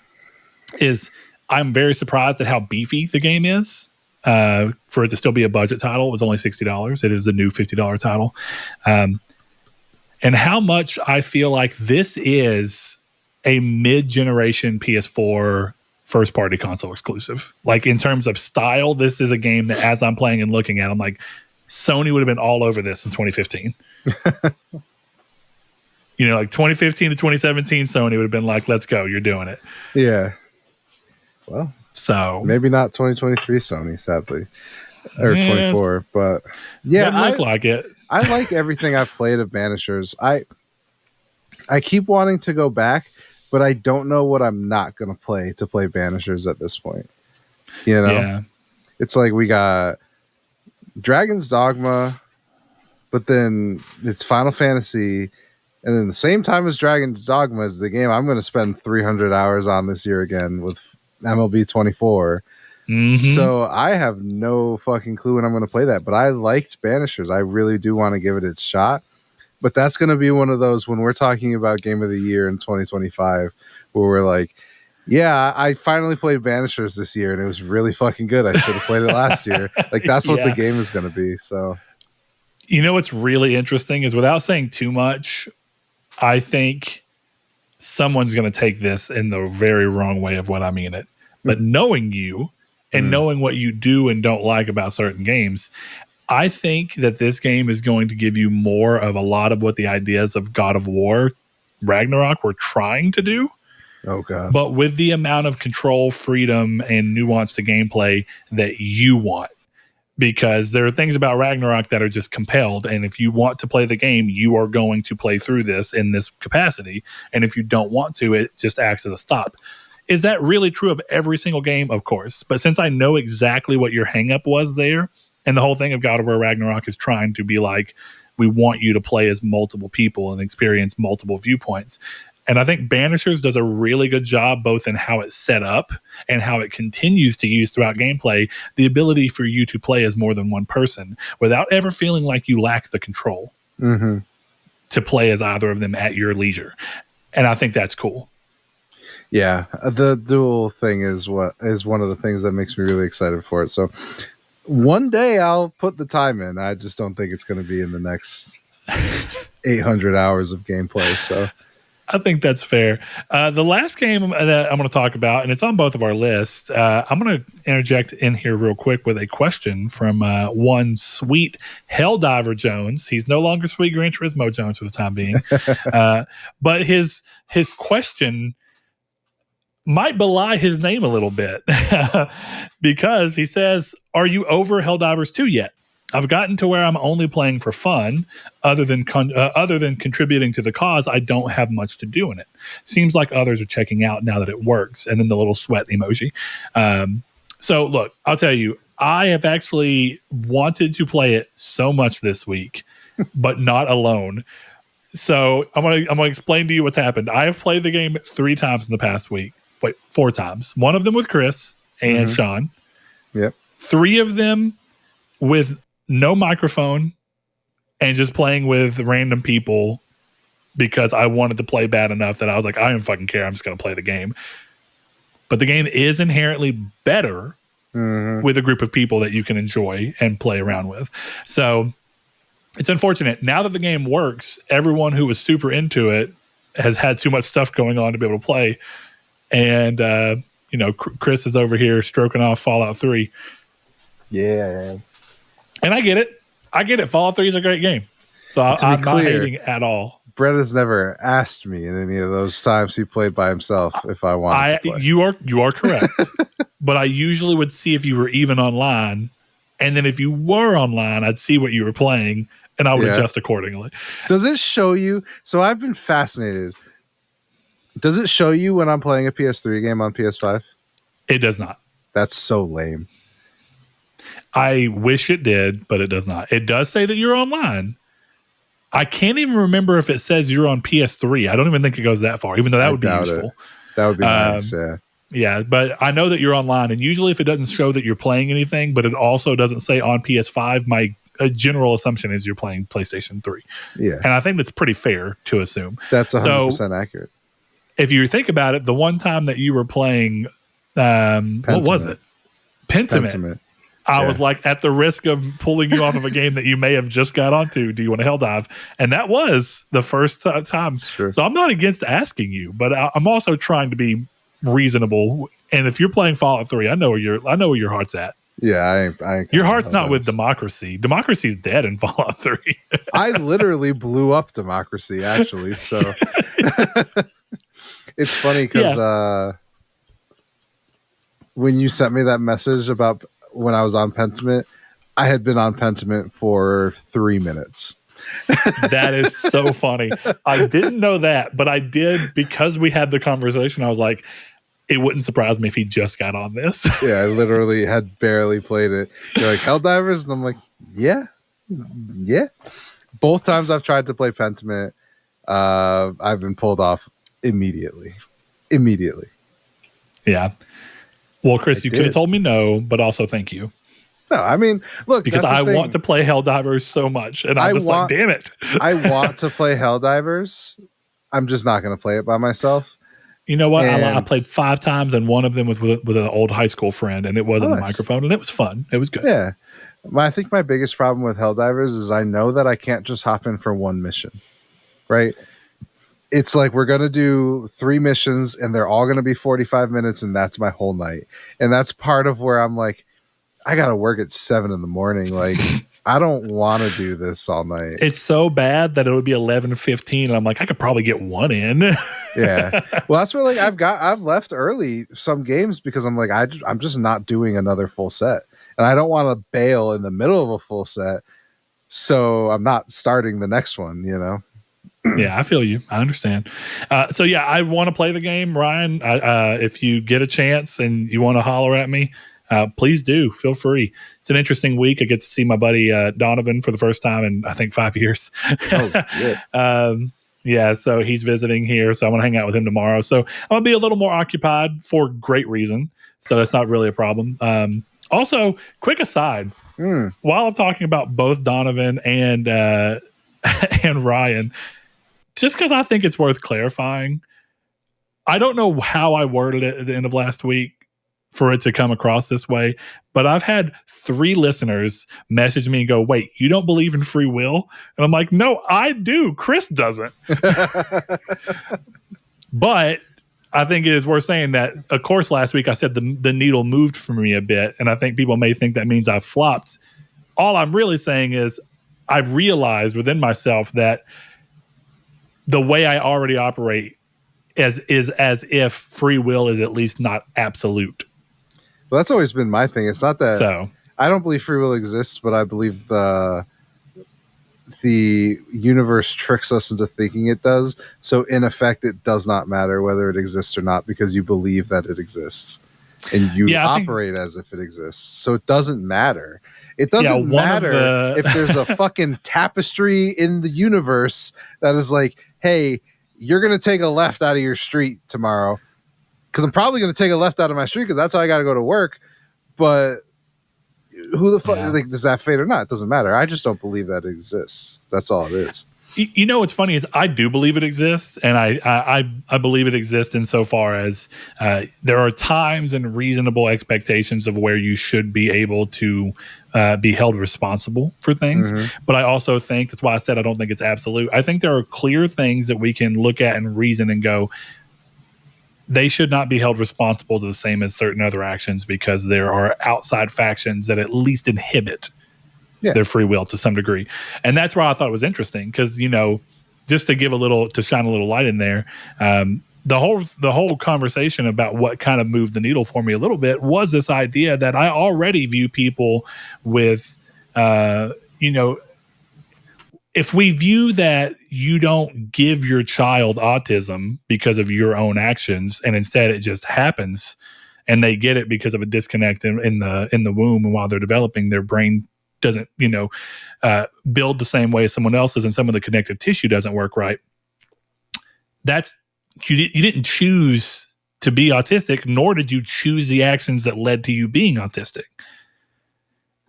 is I'm very surprised at how beefy the game is. For it to still be a budget title, it was only $60. It is the new $50 title. And how much I feel like this is a mid-generation PS4 first-party console exclusive. Like, in terms of style, this is a game that, as I'm playing and looking at, I'm like, Sony would have been all over this in 2015. You know, like 2015 to 2017, Sony would have been like, let's go, you're doing it. Yeah. Well, so maybe not 2023 Sony, sadly. Or 24, but yeah. Doesn't look like it. I like everything I've played of Banishers. I keep wanting to go back, but I don't know what I'm not going to play Banishers at this point. You know? Yeah. It's like we got Dragon's Dogma, but then it's Final Fantasy, and then the same time as Dragon's Dogma is the game I'm going to spend 300 hours on this year again with MLB 24. So I have no fucking clue when I'm going to play that, but I liked Banishers. I really do want to give it its shot, but that's going to be one of those when we're talking about Game of the Year in 2025 where we're like, yeah, I finally played Banishers this year and it was really fucking good. I should have played it last year. Like, that's what the game is going to be. So, you know what's really interesting is, without saying too much, I think someone's going to take this in the very wrong way of what I mean it. But knowing you and knowing what you do and don't like about certain games, I think that this game is going to give you more of a lot of what the ideas of God of War Ragnarok were trying to do. Oh, God. But with the amount of control, freedom, and nuance to gameplay that you want. Because there are things about Ragnarok that are just compelled. And if you want to play the game, you are going to play through this in this capacity. And if you don't want to, it just acts as a stop. Is that really true of every single game? Of course. But since I know exactly what your hang up was there, and the whole thing of God of War Ragnarok is trying to be like, we want you to play as multiple people and experience multiple viewpoints. And I think Banishers does a really good job both in how it's set up and how it continues to use throughout gameplay the ability for you to play as more than one person without ever feeling like you lack the control to play as either of them at your leisure. And I think that's cool. Yeah, the dual thing is one of the things that makes me really excited for it. So one day I'll put the time in. I just don't think it's going to be in the next 800 hours of gameplay. So I think that's fair. The last game that I'm going to talk about, and it's on both of our lists, I'm going to interject in here real quick with a question from one sweet Helldiver Jones. He's no longer Sweet Gran Turismo Jones for the time being. But his question might belie his name a little bit because he says, are you over Helldivers 2 yet? I've gotten to where I'm only playing for fun. Other than contributing to the cause, I don't have much to do in it. Seems like others are checking out now that it works. And then the little sweat emoji. So look, I'll tell you, I have actually wanted to play it so much this week, but not alone. So I'm gonna explain to you what's happened. I have played the game 3 times in the past week. Wait, 4 times. One of them with Chris and Sean. Yep. 3 of them with no microphone and just playing with random people because I wanted to play bad enough that I was like, I don't fucking care. I'm just going to play the game. But the game is inherently better with a group of people that you can enjoy and play around with. So it's unfortunate. Now that the game works, everyone who was super into it has had too much stuff going on to be able to play. And, Chris is over here stroking off Fallout 3. Yeah. And I get it. Fallout 3 is a great game. So I'm not hating at all. Brett has never asked me in any of those times he played by himself if I wanted to play. You are correct. But I usually would see if you were even online. And then if you were online, I'd see what you were playing and I would adjust accordingly. Does it show you? So I've been fascinated. Does it show you when I'm playing a PS3 game on PS5? It does not. That's so lame. I wish it did, but it does not. It does say that you're online. I can't even remember if it says you're on PS3. I don't even think it goes that far, even though that would be useful. That would be nice, yeah. Yeah, but I know that you're online, and usually if it doesn't show that you're playing anything, but it also doesn't say on PS5, my general assumption is you're playing PlayStation 3. Yeah. And I think that's pretty fair to assume. That's 100% accurate. If you think about it, the one time that you were playing, what was it? Pentiment. I was like, at the risk of pulling you off of a game that you may have just got onto, do you want to Helldive? And that was the first time. Sure. So I'm not against asking you, but I'm also trying to be reasonable. And if you're playing Fallout 3, I know where your heart's at. Yeah, I ain't your heart's not with Democracy. Democracy's dead in Fallout 3. I literally blew up Democracy, actually. So it's funny because when you sent me that message about when I was on Pentiment, I had been on Pentiment for 3 minutes. That is so funny. I didn't know that, but I did because we had the conversation. I was like, it wouldn't surprise me if he just got on this. Yeah, I literally had barely played it. You're like, Helldivers? And I'm like, yeah. Both times I've tried to play Pentiment, I've been pulled off immediately. Yeah. Well, Chris, you could have told me no, but also thank you. No, I mean, look, because I want to play Helldivers so much, and I'm just like, damn it. I want to play Helldivers. I'm just not going to play it by myself. You know what? I played 5 times, and one of them was with an old high school friend, and it wasn't a microphone, and it was fun. It was good. Yeah. I think my biggest problem with Helldivers is I know that I can't just hop in for one mission, right? It's like we're going to do 3 missions, and they're all going to be 45 minutes, and that's my whole night. And that's part of where I'm like, I got to work at 7 in the morning. Like, I don't want to do this all night. It's so bad that it would be 11:15, and I'm like, I could probably get one in. Yeah. Well, that's where like I've left early some games because I'm like, I'm just not doing another full set. And I don't want to bail in the middle of a full set. So I'm not starting the next one, you know? Yeah, I feel you. I understand. So yeah, I want to play the game, Ryan. If you get a chance and you want to holler at me, please do. Feel free. It's an interesting week. I get to see my buddy Donovan for the first time in I think 5 years. Oh, yeah. Yeah, so he's visiting here, so I want to hang out with him tomorrow. So I'm gonna be a little more occupied for great reason. So that's not really a problem. Also, quick aside, while I'm talking about both Donovan and Ryan, just because I think it's worth clarifying, I don't know how I worded it at the end of last week for it to come across this way, but I've had 3 listeners message me and go, wait, you don't believe in free will? And I'm like, no, I do. Chris doesn't. But I think it is worth saying that, of course, last week I said the needle moved for me a bit, and I think people may think that means I've flopped. All I'm really saying is I've realized within myself that the way I already operate is as if free will is at least not absolute. Well, that's always been my thing. It's not that I don't believe free will exists, but I believe the universe tricks us into thinking it does. So in effect, it does not matter whether it exists or not because you believe that it exists and you operate as if it exists. So it doesn't matter. It doesn't matter if there's a fucking tapestry in the universe that is like, hey, you're going to take a left out of your street tomorrow because I'm probably going to take a left out of my street because that's how I got to go to work. But who the fuck, like, does that fate or not? It doesn't matter. I just don't believe that it exists. That's all it is. You know what's funny is I do believe it exists, and I believe it exists insofar as there are times and reasonable expectations of where you should be able to be held responsible for things. Mm-hmm. But I also think, that's why I said I don't think it's absolute. I think there are clear things that we can look at and reason and go, they should not be held responsible to the same as certain other actions because there are outside factions that at least inhibit their free will to some degree. And that's why I thought it was interesting because, you know, just to shine a little light in there, the whole conversation about what kind of moved the needle for me a little bit was this idea that I already view people with, you know, if we view that you don't give your child autism because of your own actions and instead it just happens and they get it because of a disconnect in the womb, and while they're developing, their brain doesn't, you know, build the same way as someone else's and some of the connective tissue doesn't work right. That's, you didn't choose to be autistic, nor did you choose the actions that led to you being autistic.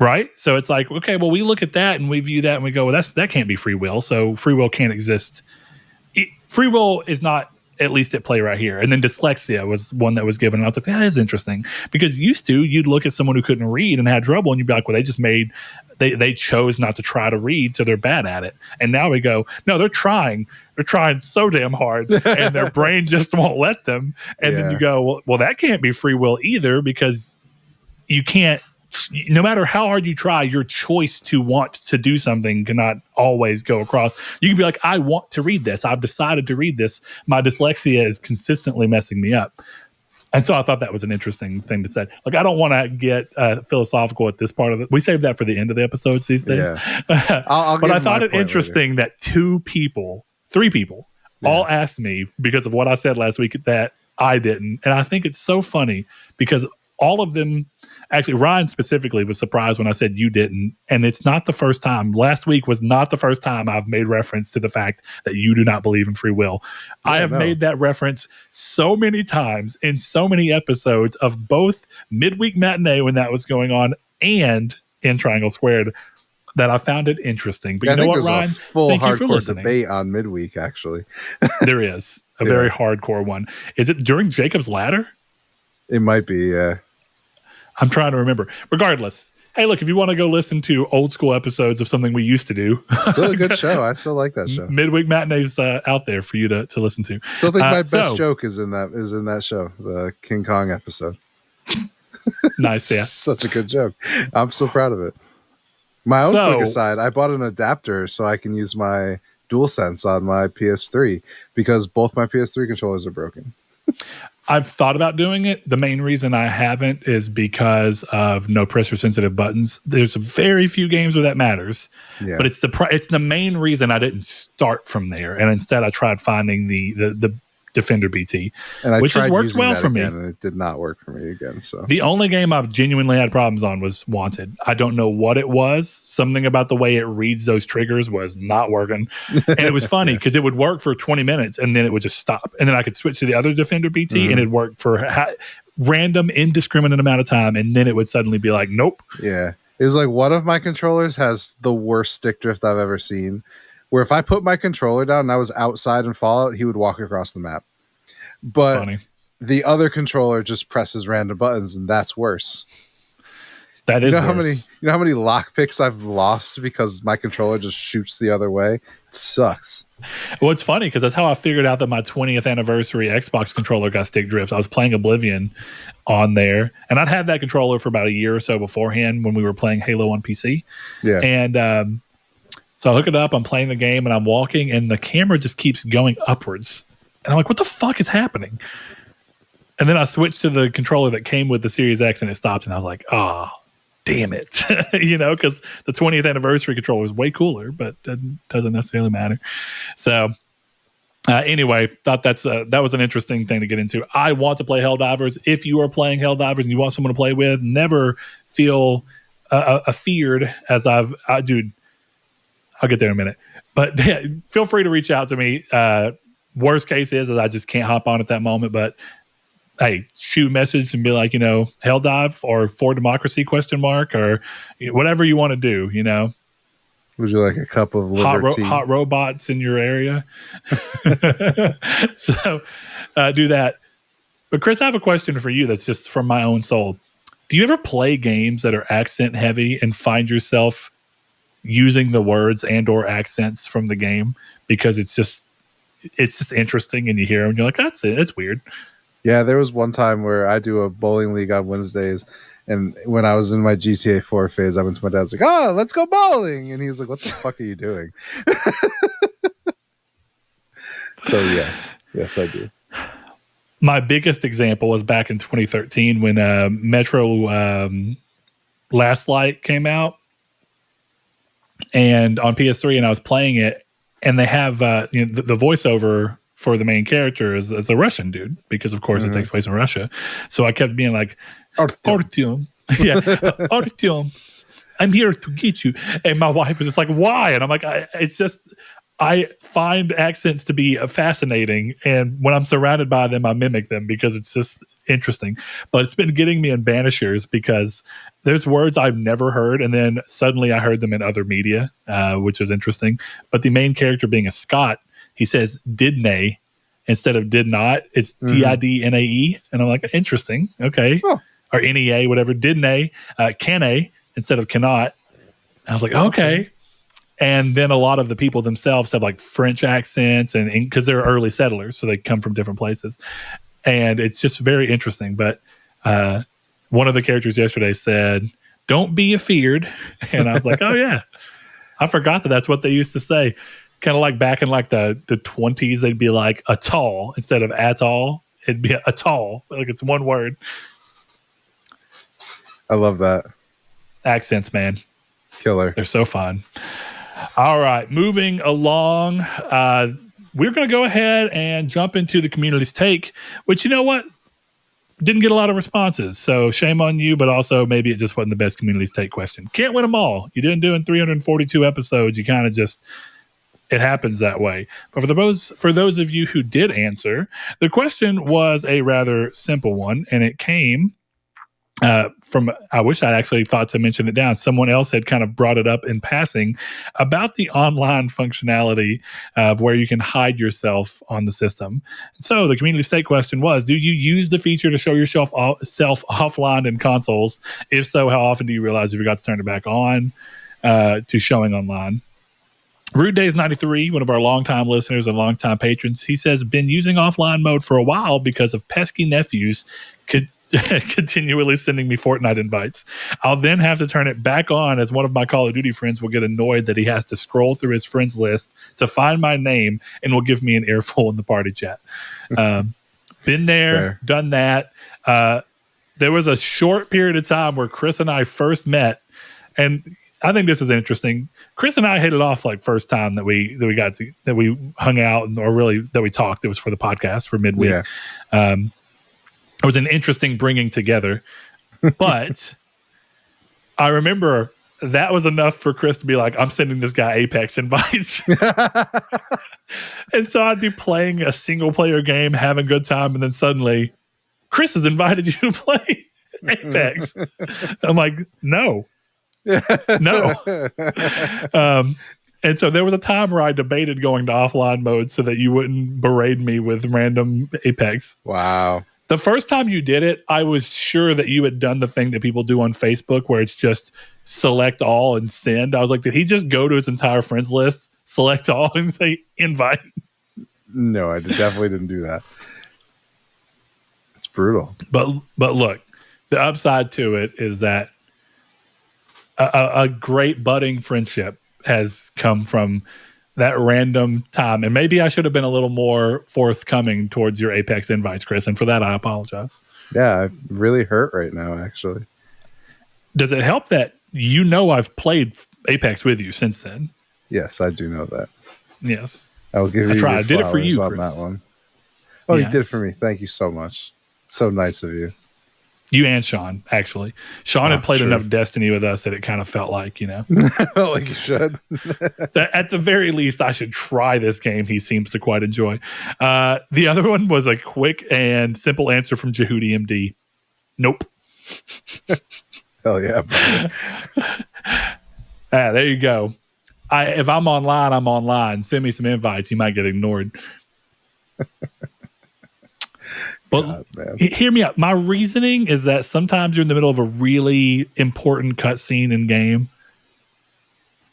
Right? So it's like, okay, well, we look at that and we view that and we go, well, that can't be free will. So free will can't exist. Free will is not at least at play right here. And then dyslexia was one that was given. And I was like, that is interesting. Because you'd look at someone who couldn't read and had trouble and you'd be like, well, they chose not to try to read, so they're bad at it. And now we go, no, they're trying so damn hard and their brain just won't let them. And then you go, well, that can't be free will either because you can't, no matter how hard you try, your choice to want to do something cannot always go across. You can be like, I want to read this. I've decided to read this. My dyslexia is consistently messing me up. And so I thought that was an interesting thing to say. Like, I don't want to get philosophical at this part of it. We save that for the end of the episodes these days. Yeah. But I thought it interesting that three people all asked me because of what I said last week that I didn't. And I think it's so funny because all of them, actually, Ryan specifically was surprised when I said you didn't. And it's not the first time. Last week was not the first time I've made reference to the fact that you do not believe in free will. Yeah, I have made that reference so many times in so many episodes of both Midweek Matinee when that was going on and in Triangle Squared that I found it interesting. But you know what, Ryan? A full hardcore debate on Midweek, actually. There is a very hardcore one. Is it during Jacob's Ladder? It might be, yeah. I'm trying to remember. Regardless, hey, look, if you want to go listen to old school episodes of something we used to do. Still a good show. I still like that show. Midweek Matinee's out there for you to listen to. Still think my best joke is in that show, the King Kong episode. Nice, yeah. Such a good joke. I'm so proud of it. My own quick aside, I bought an adapter so I can use my DualSense on my PS3 because both my PS3 controllers are broken. I've thought about doing it. The main reason I haven't is because of no pressure sensitive buttons. There's very few games where that matters, but it's the main reason I didn't start from there. And instead I tried finding the Defender BT, which has worked well for me. And it did not work for me again. So the only game I've genuinely had problems on was Wanted. I don't know what it was. Something about the way it reads those triggers was not working. And it was funny because it would work for 20 minutes and then it would just stop. And then I could switch to the other Defender BT and it worked for random, indiscriminate amount of time. And then it would suddenly be like, nope. Yeah. It was like one of my controllers has the worst stick drift I've ever seen. Where if I put my controller down and I was outside in Fallout, he would walk across the map. But the other controller just presses random buttons, and that's worse. That is how many lockpicks I've lost because my controller just shoots the other way? It sucks. Well, it's funny because that's how I figured out that my 20th anniversary Xbox controller got stick drift. I was playing Oblivion on there, and I'd had that controller for about a year or so beforehand when we were playing Halo on PC. Yeah, and so I hook it up, I'm playing the game, and I'm walking, and the camera just keeps going upwards. And I'm like, what the fuck is happening? And then I switched to the controller that came with the Series X, and it stopped, and I was like, damn it, because the 20th anniversary controller is way cooler, but it doesn't necessarily matter. So anyway, thought that was an interesting thing to get into. I want to play Helldivers. If you are playing Helldivers and you want someone to play with, never feel feared dude, I'll get there in a minute. But feel free to reach out to me. Worst case is I just can't hop on at that moment. But hey, shoot a message and be like, Helldive or For Democracy ? Or whatever you want to do. Would you like a cup of liver tea? Hot robots in your area? So do that. But Chris, I have a question for you that's just from my own soul. Do you ever play games that are accent heavy and find yourself using the words and or accents from the game because it's just interesting and you hear them and you're like, that's it. It's weird. Yeah, there was one time where I do a bowling league on Wednesdays, and when I was in my GTA 4 phase, I went to my dad's like, "Oh, let's go bowling," and he's like, "What the fuck are you doing?" So yes, I do. My biggest example was back in 2013 when Metro Last Light came out, and on PS3, and I was playing it, and they have the voiceover for the main character is a Russian dude because, of course, it takes place in Russia. So I kept being like, Artyom. Yeah, Artyom, I'm here to get you. And my wife was just like, why? And I'm like, I find accents to be fascinating. And when I'm surrounded by them, I mimic them because it's just interesting. But it's been getting me in Banishers because there's words I've never heard. And then suddenly I heard them in other media, which is interesting. But the main character being a Scot, he says didn't instead of did not. It's Didnae. And I'm like, interesting. Okay. Oh. Or NEA, whatever. Didn't can instead of cannot. I was like, okay. And then a lot of the people themselves have like French accents and because they're early settlers, so they come from different places. And it's just very interesting. But one of the characters yesterday said, don't be afeared. And I was like, oh yeah. I forgot that's what they used to say. Kind of like back in like the 20s, they'd be like a tall instead of at all. It'd be a tall, like it's one word. I love that. Accents, man. Killer. They're so fun. All right, moving along. We're going to go ahead and jump into the community's take, which, you know what? Didn't get a lot of responses. So shame on you, but also maybe it just wasn't the best community's take question. Can't win them all. You didn't do in 342 episodes. You kind of just... It happens that way. But for those of you who did answer, the question was a rather simple one, and it came from, I wish I actually thought to mention it down. Someone else had kind of brought it up in passing about the online functionality of where you can hide yourself on the system. So the community state question was, do you use the feature to show yourself offline in consoles? If so, how often do you realize you forgot to turn it back on to showing online? Rude Days 93, one of our longtime listeners and longtime patrons, he says, been using offline mode for a while because of pesky nephews continually sending me Fortnite invites. I'll then have to turn it back on as one of my Call of Duty friends will get annoyed that he has to scroll through his friends list to find my name and will give me an earful in the party chat. Been there, done that. There was a short period of time where Chris and I first met, and I think this is interesting. Chris and I hit it off like first time that we hung out or really that we talked. It was for the podcast for midweek. Yeah. It was an interesting bringing together, but I remember that was enough for Chris to be like, I'm sending this guy Apex invites. And so I'd be playing a single player game, having a good time. And then suddenly Chris has invited you to play Apex. I'm like, no. No. And so there was a time where I debated going to offline mode so that you wouldn't berate me with random Apex. Wow. The first time you did it, I was sure that you had done the thing that people do on Facebook where it's just select all and send. I was like, did he just go to his entire friends list, select all, and say invite? No, I definitely didn't do that. It's brutal. But look, the upside to it is that a great budding friendship has come from that random time. And maybe I should have been a little more forthcoming towards your Apex invites, Chris. And for that, I apologize. Yeah, I'm really hurt right now, actually. Does it help that I've played Apex with you since then? Yes, I do know that. Yes. I will give you I your did it for you, on Chris. that one. Oh, yes. You did it for me. Thank you so much. So nice of you. You and Sean, actually. Sean had played enough Destiny with us that it kind of felt like, felt like you should. At the very least, I should try this game. He seems to quite enjoy. The other one was a quick and simple answer from Jehudi MD. Nope. Hell yeah, brother. There you go. If I'm online, I'm online. Send me some invites. You might get ignored. But hear me out. My reasoning is that sometimes you're in the middle of a really important cutscene in game,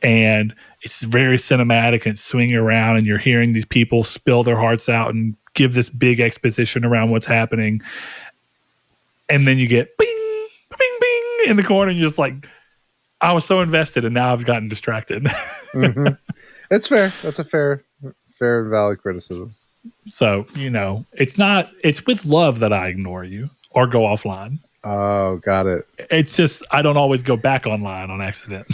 and it's very cinematic and it's swinging around, and you're hearing these people spill their hearts out and give this big exposition around what's happening, and then you get bing, bing, bing in the corner, and you're just like, I was so invested, and now I've gotten distracted. Mm-hmm. It's fair. That's a fair and valid criticism. So, it's with love that I ignore you or go offline. Oh, got it. It's just, I don't always go back online on accident.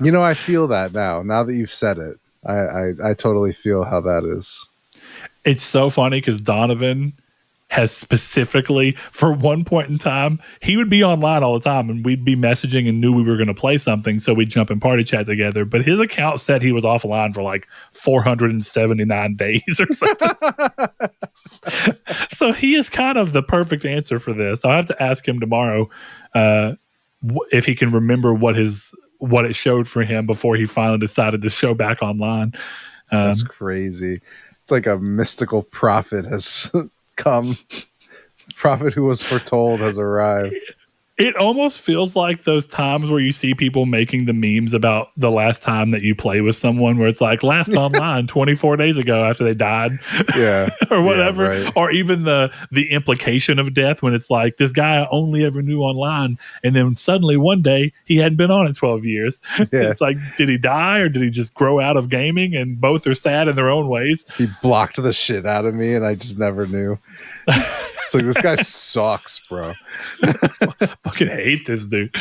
I feel that now that you've said it. I totally feel how that is. It's so funny because Donovan has specifically, for one point in time, he would be online all the time and we'd be messaging and knew we were going to play something, so we'd jump in party chat together. But his account said he was offline for like 479 days or something. So he is kind of the perfect answer for this. I'll have to ask him tomorrow if he can remember what it showed for him before he finally decided to show back online. That's crazy. It's like a mystical prophet has come. Prophet who was foretold has arrived. It almost feels like those times where you see people making the memes about the last time that you play with someone, where it's like last online 24 days ago after they died. Yeah. Or whatever. Yeah, right. Or even the implication of death, when it's like this guy I only ever knew online, and then suddenly one day he hadn't been on in 12 years. Yeah. It's like, did he die or did he just grow out of gaming? And both are sad in their own ways. He blocked the shit out of me and I just never knew. It's like, this guy sucks, bro. Fucking hate this dude.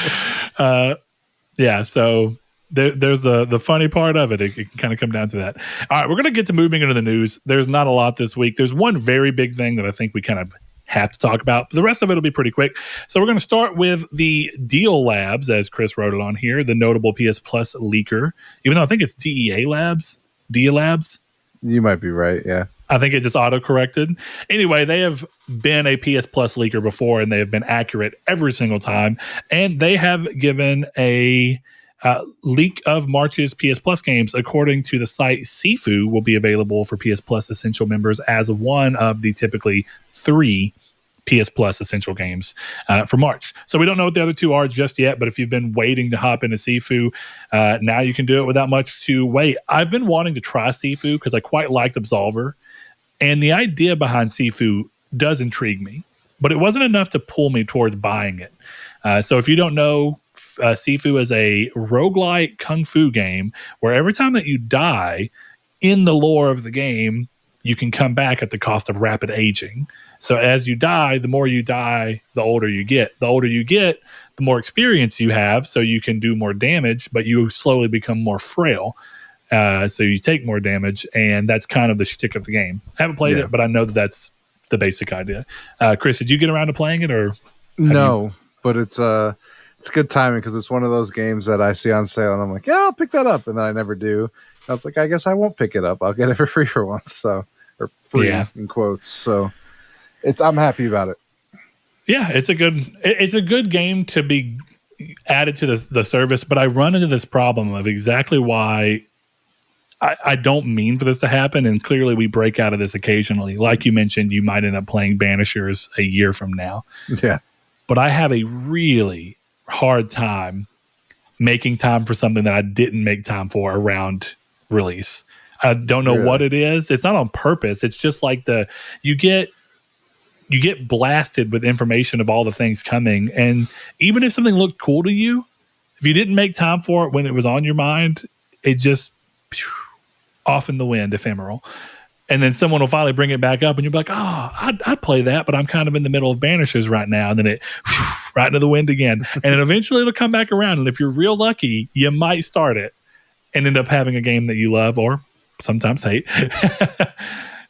Yeah, so there's the funny part of it. It can kind of come down to that. All right, we're going to get to moving into the news. There's not a lot this week. There's one very big thing that I think we kind of have to talk about. The rest of it will be pretty quick. So we're going to start with the Deal Labs, as Chris wrote it on here, the notable PS Plus leaker. Even though I think it's DEA Labs, Deal Labs. You might be right, yeah. I think it just auto-corrected. Anyway, they have been a PS Plus leaker before, and they have been accurate every single time. And they have given a leak of March's PS Plus games. According to the site, SIFU will be available for PS Plus Essential members as one of the typically 3 PS Plus Essential games for March. So we don't know what the other 2 are just yet, but if you've been waiting to hop into SIFU, now you can do it without much to wait. I've been wanting to try SIFU because I quite liked Absolver. And the idea behind SIFU does intrigue me, but it wasn't enough to pull me towards buying it. So if you don't know, SIFU is a roguelike kung fu game where every time that you die in the lore of the game, you can come back at the cost of rapid aging. So as you die, the more you die, the older you get. The older you get, the more experience you have, so you can do more damage, but you slowly become more frail. So you take more damage, and that's kind of the shtick of the game. I haven't played it, but I know that's the basic idea. Chris, did you get around to playing it, or no? But it's good timing because it's one of those games that I see on sale, and I'm like, yeah, I'll pick that up, and then I never do. And I was like, I guess I won't pick it up. I'll get it for free for once, or free in quotes. So I'm happy about it. Yeah, it's a good game to be added to the service, but I run into this problem of exactly why. I don't mean for this to happen, and clearly we break out of this occasionally. Like you mentioned, you might end up playing Banishers a year from now. Yeah. But I have a really hard time making time for something that I didn't make time for around release. I don't know what it is. It's not on purpose. It's just like you get blasted with information of all the things coming, and even if something looked cool to you, if you didn't make time for it when it was on your mind, it just off in the wind, ephemeral. And then someone will finally bring it back up and you'll be like, I'd play that, but I'm kind of in the middle of Banishers right now. And then it right into the wind again. And then eventually it'll come back around. And if you're real lucky, you might start it and end up having a game that you love or sometimes hate.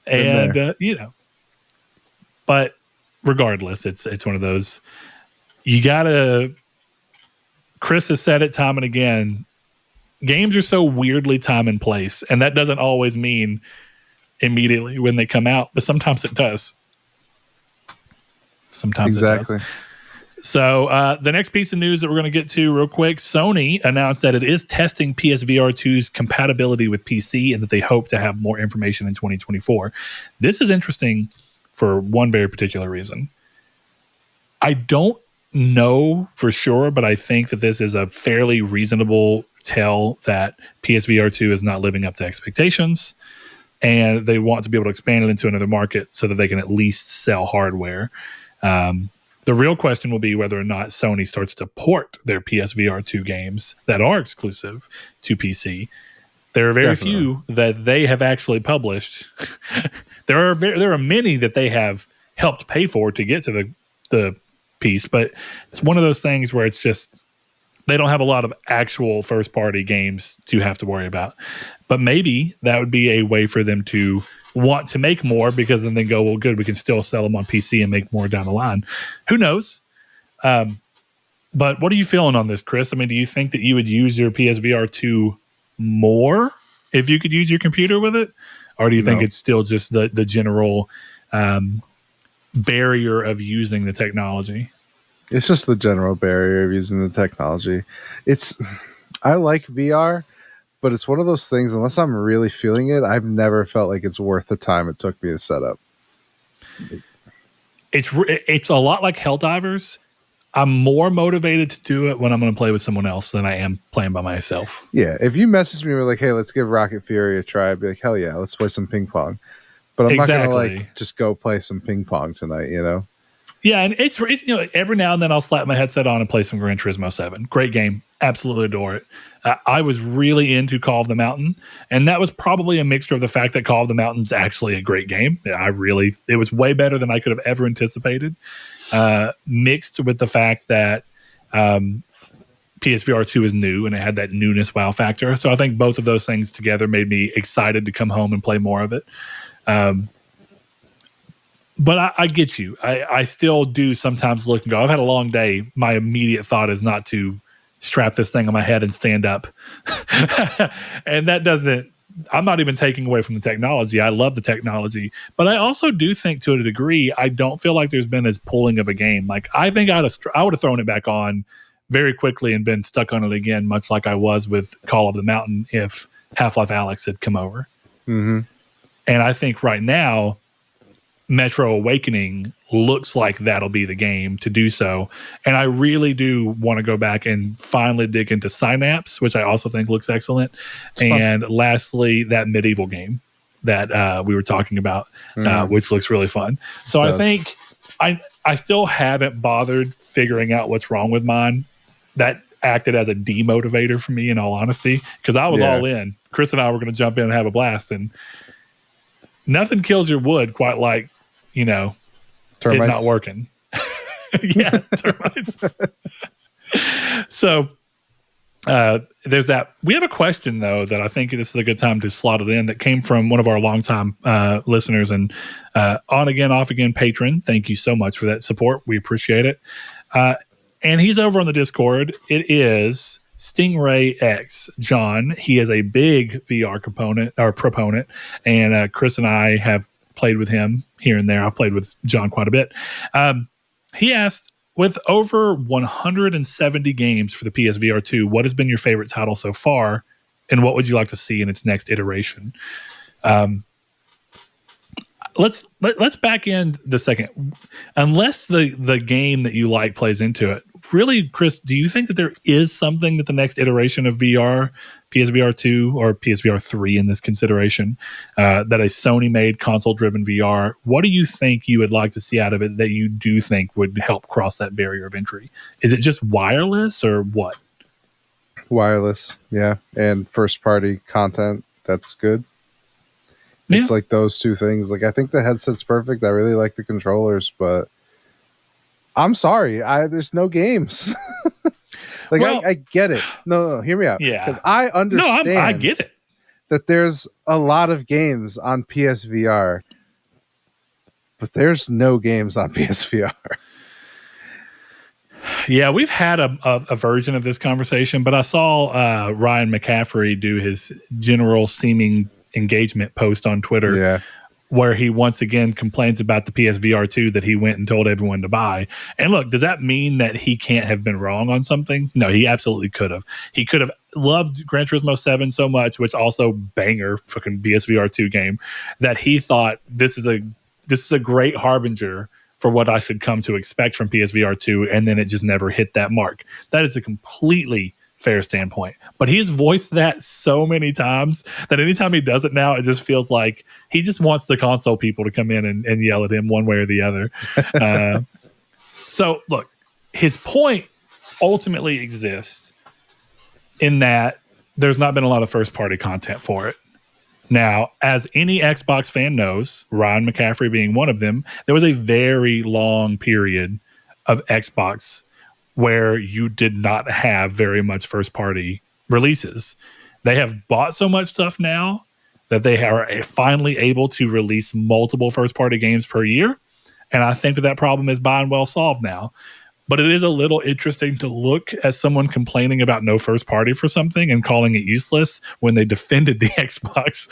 And, but regardless, it's one of those, you gotta, Chris has said it time and again, games are so weirdly time and place, and that doesn't always mean immediately when they come out, but sometimes it does. Sometimes it does. So the next piece of news that we're going to get to real quick, Sony announced that it is testing PSVR2's compatibility with PC and that they hope to have more information in 2024. This is interesting for one very particular reason. I don't know for sure, but I think that this is a fairly reasonable tell that PSVR2 is not living up to expectations, and they want to be able to expand it into another market so that they can at least sell hardware. The real question will be whether or not Sony starts to port their PSVR2 games that are exclusive to PC. There are very few that they have actually published. There are many that they have helped pay for to get to the piece, but it's one of those things where it's just they don't have a lot of actual first party games to have to worry about. But maybe that would be a way for them to want to make more, because then they go, well, good, we can still sell them on PC and make more down the line. Who knows? But what are you feeling on this, Chris? I mean, do you think that you would use your PSVR 2 more if you could use your computer with it? Or do you think it's still just the general barrier of using the technology? It's just the general barrier of using the technology. I like VR, but it's one of those things, unless I'm really feeling it, I've never felt like it's worth the time it took me to set up. It's a lot like Helldivers. I'm more motivated to do it when I'm going to play with someone else than I am playing by myself. Yeah, if you message me and we're like, hey, let's give Rocket Fury a try, I'd be like, hell yeah, let's play some ping pong. But I'm not going to just go play some ping pong tonight, Yeah, and it's every now and then I'll slap my headset on and play some Gran Turismo 7. Great game. Absolutely adore it. I was really into Call of the Mountain, and that was probably a mixture of the fact that Call of the Mountain's actually a great game. It was way better than I could have ever anticipated, mixed with the fact that PSVR 2 is new and it had that newness wow factor. So I think both of those things together made me excited to come home and play more of it. But I get you. I still do sometimes look and go, I've had a long day. My immediate thought is not to strap this thing on my head and stand up. And I'm not even taking away from the technology. I love the technology. But I also do think, to a degree, I don't feel like there's been as pulling of a game. Like, I think I would have thrown it back on very quickly and been stuck on it again, much like I was with Call of the Mountain if Half-Life Alyx had come over. Mm-hmm. And I think right now, Metro Awakening looks like that'll be the game to do so. And I really do want to go back and finally dig into Synapse, which I also think looks excellent. And lastly, that medieval game that we were talking about, which looks really fun. So I think I still haven't bothered figuring out what's wrong with mine. That acted as a demotivator for me, in all honesty, because I was all in. Chris and I were going to jump in and have a blast, and nothing kills your wood quite like, termites. It not working. Yeah, termites. So there's that. We have a question, though, that I think this is a good time to slot it in, that came from one of our longtime listeners and on again, off again patron. Thank you so much for that support. We appreciate it. And he's over on the Discord. It is Stingray X John. He is a big VR proponent, and Chris and I have played with him here and there. I've played with John quite a bit. He asked, with over 170 games for the PSVR 2, what has been your favorite title so far, and what would you like to see in its next iteration? Let's back in the second. Unless the game that you like plays into it, really, Chris, do you think that there is something that the next iteration of VR, PSVR 2 or PSVR 3 in this consideration, that a Sony-made console-driven VR, what do you think you would like to see out of it that you do think would help cross that barrier of entry? Is it just wireless or what? Wireless, yeah. And first-party content, that's good. It's like those two things. Like, I think the headset's perfect. I really like the controllers, but I'm sorry. There's no games. Like, well, I get it. No, hear me out. Yeah. Because I understand. No, I get it. That there's a lot of games on PSVR, but there's no games on PSVR. Yeah, we've had a version of this conversation, but I saw Ryan McCaffrey do his general seeming engagement post on Twitter, where he once again complains about the PSVR2 that he went and told everyone to buy. And look, does that mean that he can't have been wrong on something? No, he absolutely could have. He could have loved Gran Turismo 7 so much, which also banger fucking PSVR2 game, that he thought this is a great harbinger for what I should come to expect from PSVR2, and then it just never hit that mark. That is a completely fair standpoint. But he's voiced that so many times that anytime he does it now, it just feels like he just wants the console people to come in and yell at him one way or the other. So, look, his point ultimately exists in that there's not been a lot of first-party content for it. Now, as any Xbox fan knows, Ryan McCaffrey being one of them, there was a very long period of Xbox where you did not have very much first-party releases. They have bought so much stuff now that they are finally able to release multiple first-party games per year, and I think that problem is by and well solved now. But it is a little interesting to look at someone complaining about no first party for something and calling it useless when they defended the Xbox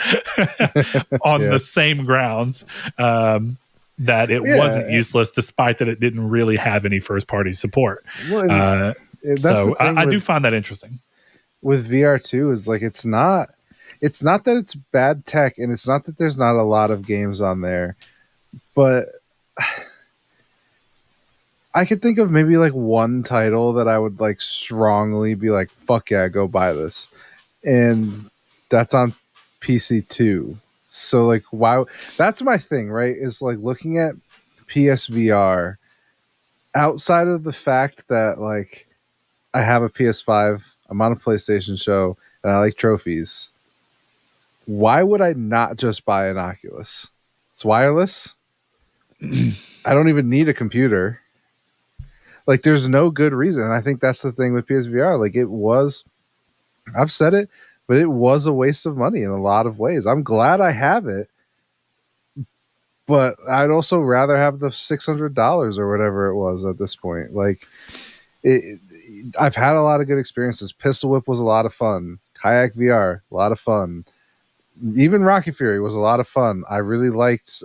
on the same grounds that it wasn't useless, despite that it didn't really have any first party support. Well, so I do find that interesting. With VR2 is like, it's not that it's bad tech, and it's not that there's not a lot of games on there, but I could think of maybe like one title that I would like strongly be like, fuck yeah, go buy this. And that's on PC too. So like, why? That's my thing, right? Is like looking at PSVR outside of the fact that like I have a PS5, I'm on a PlayStation show, and I like trophies. Why would I not just buy an Oculus? It's wireless. I don't even need a computer. Like, there's no good reason. I think that's the thing with PSVR. Like, it was, I've said it, but it was a waste of money in a lot of ways. I'm glad I have it, but I'd also rather have the $600 or whatever it was at this point. Like, I've had a lot of good experiences. Pistol Whip was a lot of fun. Kayak VR, a lot of fun. Even Rocky Fury was a lot of fun. I really liked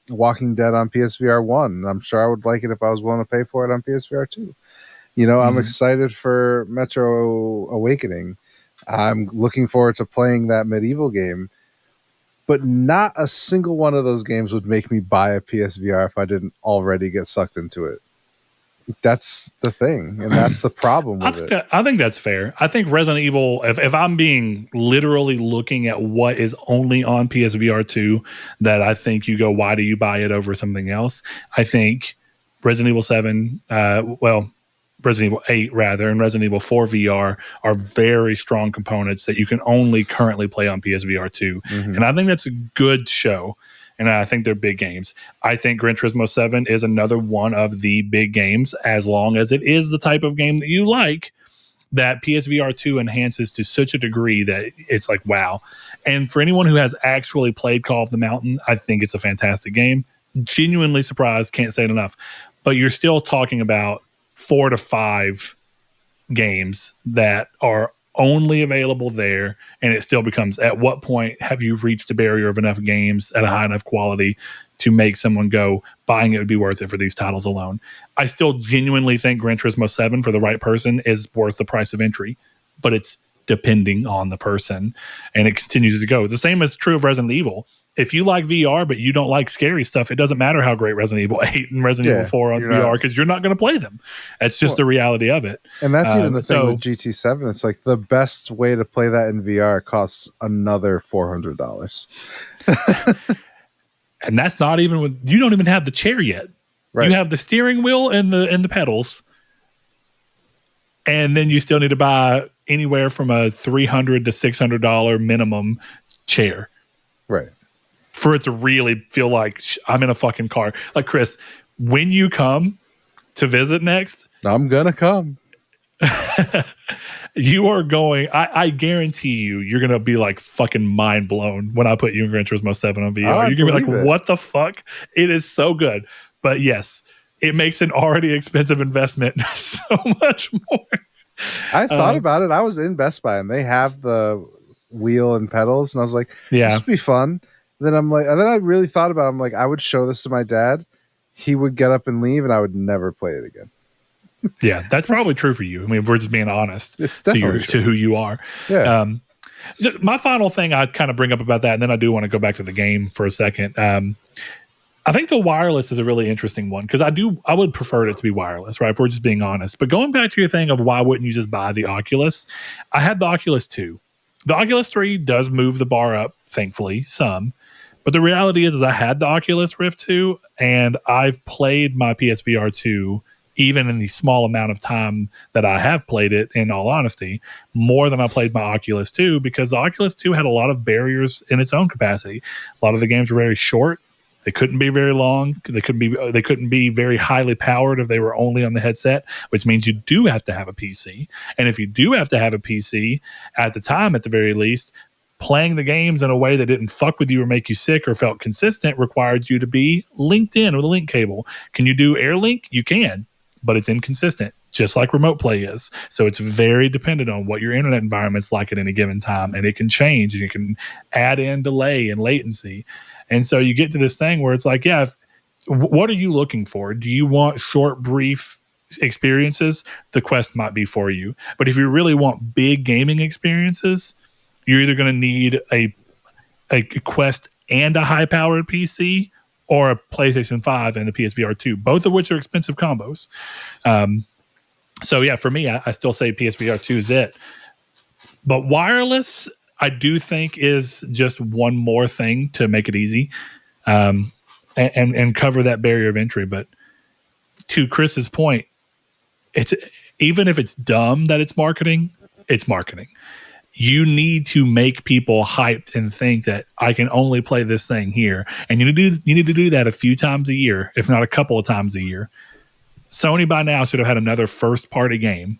Walking Dead on PSVR 1. I'm sure I would like it if I was willing to pay for it on PSVR 2. You know, I'm excited for Metro Awakening. I'm looking forward to playing that medieval game. But not a single one of those games would make me buy a PSVR if I didn't already get sucked into it. That's the thing, and that's the problem with it. I think that's fair. I think Resident Evil, if I'm being literally looking at what is only on PSVR 2, that I think you go, why do you buy it over something else? I think Resident Evil 7, Resident Evil 8 rather, and Resident Evil 4 VR are very strong components that you can only currently play on PSVR 2. And I think that's a good show. And I think they're big games. I think Gran Turismo 7 is another one of the big games, as long as it is the type of game that you like, that PSVR 2 enhances to such a degree that it's like, wow. And for anyone who has actually played Call of the Mountain, I think it's a fantastic game. Genuinely surprised, can't say it enough. But you're still talking about 4 to 5 games that are only available there, and it still becomes, at what point have you reached a barrier of enough games at a high enough quality to make someone go, buying it would be worth it for these titles alone? I still genuinely think Gran Turismo 7 for the right person is worth the price of entry, but it's depending on the person, and it continues to go. The same is true of Resident Evil. If you like VR but you don't like scary stuff, it doesn't matter how great Resident Evil 8 and Resident Evil 4 on VR, because you're not going to play them. It's just the reality of it. And that's even the thing with GT7. It's like the best way to play that in VR costs another $400. And that's not even with, you don't even have the chair yet. Right. You have the steering wheel and the pedals. And then you still need to buy anywhere from a $300 to $600 minimum chair. Right. For it to really feel like I'm in a fucking car. Like, Chris, when you come to visit next, I'm gonna come. You are going. I guarantee you're gonna be like fucking mind blown when I put you in Gran Turismo 7 on VR. You're gonna be like, "What the fuck?" It is so good. But yes, it makes an already expensive investment so much more. I thought about it. I was in Best Buy and they have the wheel and pedals, and I was like, "This would be fun." Then I'm like, and then I really thought about it. I'm like, I would show this to my dad. He would get up and leave, and I would never play it again. Yeah, that's probably true for you. I mean, if we're just being honest to who you are. Yeah. So my final thing I'd kind of bring up about that, and then I do want to go back to the game for a second. I think the wireless is a really interesting one because I would prefer it to be wireless, right? If we're just being honest. But going back to your thing of why wouldn't you just buy the Oculus? I had the Oculus 2. The Oculus 3 does move the bar up, thankfully, some. But the reality is I had the Oculus Rift 2, and I've played my PSVR 2 even in the small amount of time that I have played it, in all honesty, more than I played my Oculus 2, because the Oculus 2 had a lot of barriers in its own capacity. A lot of the games were very short. They couldn't be very long. They couldn't be very highly powered if they were only on the headset, which means you do have to have a PC. And if you do have to have a PC, at the time, at the very least, playing the games in a way that didn't fuck with you or make you sick or felt consistent required you to be linked in with a link cable. Can you do AirLink? You can, but it's inconsistent, just like remote play is. So it's very dependent on what your internet environment's like at any given time, and it can change. You can add in delay and latency. And so you get to this thing where it's like, yeah, what are you looking for? Do you want short, brief experiences? The Quest might be for you. But if you really want big gaming experiences, you're either going to need a Quest and a high-powered PC, or a PlayStation 5 and the PSVR 2, both of which are expensive combos. So yeah, for me, I still say PSVR 2 is it. But wireless, I do think, is just one more thing to make it easy and cover that barrier of entry. But to Chris's point, it's even if it's dumb that it's marketing, it's marketing. You need to make people hyped and think that I can only play this thing here. And you need to do that a few times a year, if not a couple of times a year. Sony by now should have had another first party game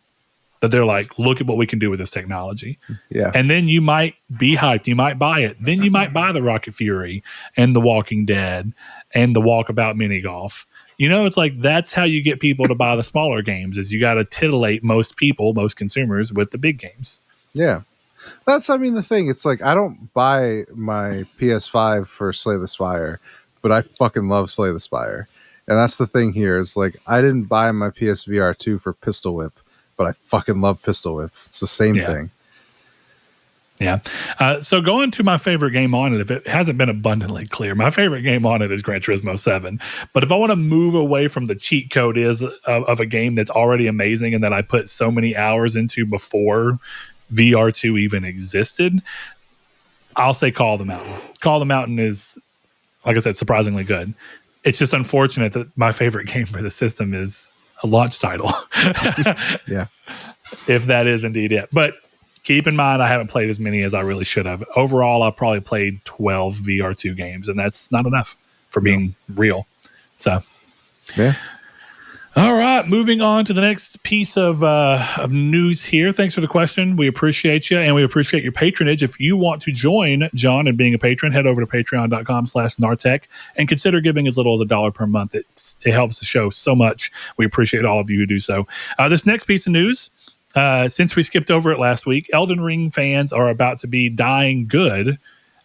that they're like, look at what we can do with this technology. Yeah. And then you might be hyped. You might buy it. Then you might buy the Rocket Fury and the Walking Dead and the Walkabout Mini Golf. You know, it's like that's how you get people to buy the smaller games, is you got to titillate most people, most consumers with the big games. Yeah. That's, I mean, the thing. It's like, I don't buy my PS5 for Slay the Spire, but I fucking love Slay the Spire. And that's the thing here. It's like, I didn't buy my PSVR 2 for Pistol Whip, but I fucking love Pistol Whip. It's the same thing. Yeah. So going to my favorite game on it, if it hasn't been abundantly clear, my favorite game on it is Gran Turismo 7. But if I want to move away from the cheat code of a game that's already amazing and that I put so many hours into before VR2 even existed, I'll say Call of the Mountain. Call of the Mountain is, like I said, surprisingly good. It's just unfortunate that my favorite game for the system is a launch title. Yeah. If that is indeed it. But keep in mind, I haven't played as many as I really should have. Overall, I've probably played 12 VR2 games, and that's not enough for being real. So, yeah. All right, moving on to the next piece of news here. Thanks for the question. We appreciate you, and we appreciate your patronage. If you want to join John in being a patron, head over to patreon.com/Nartech and consider giving as little as $1 per month. It helps the show so much. We appreciate all of you who do so. This next piece of news, since we skipped over it last week, Elden Ring fans are about to be dying good,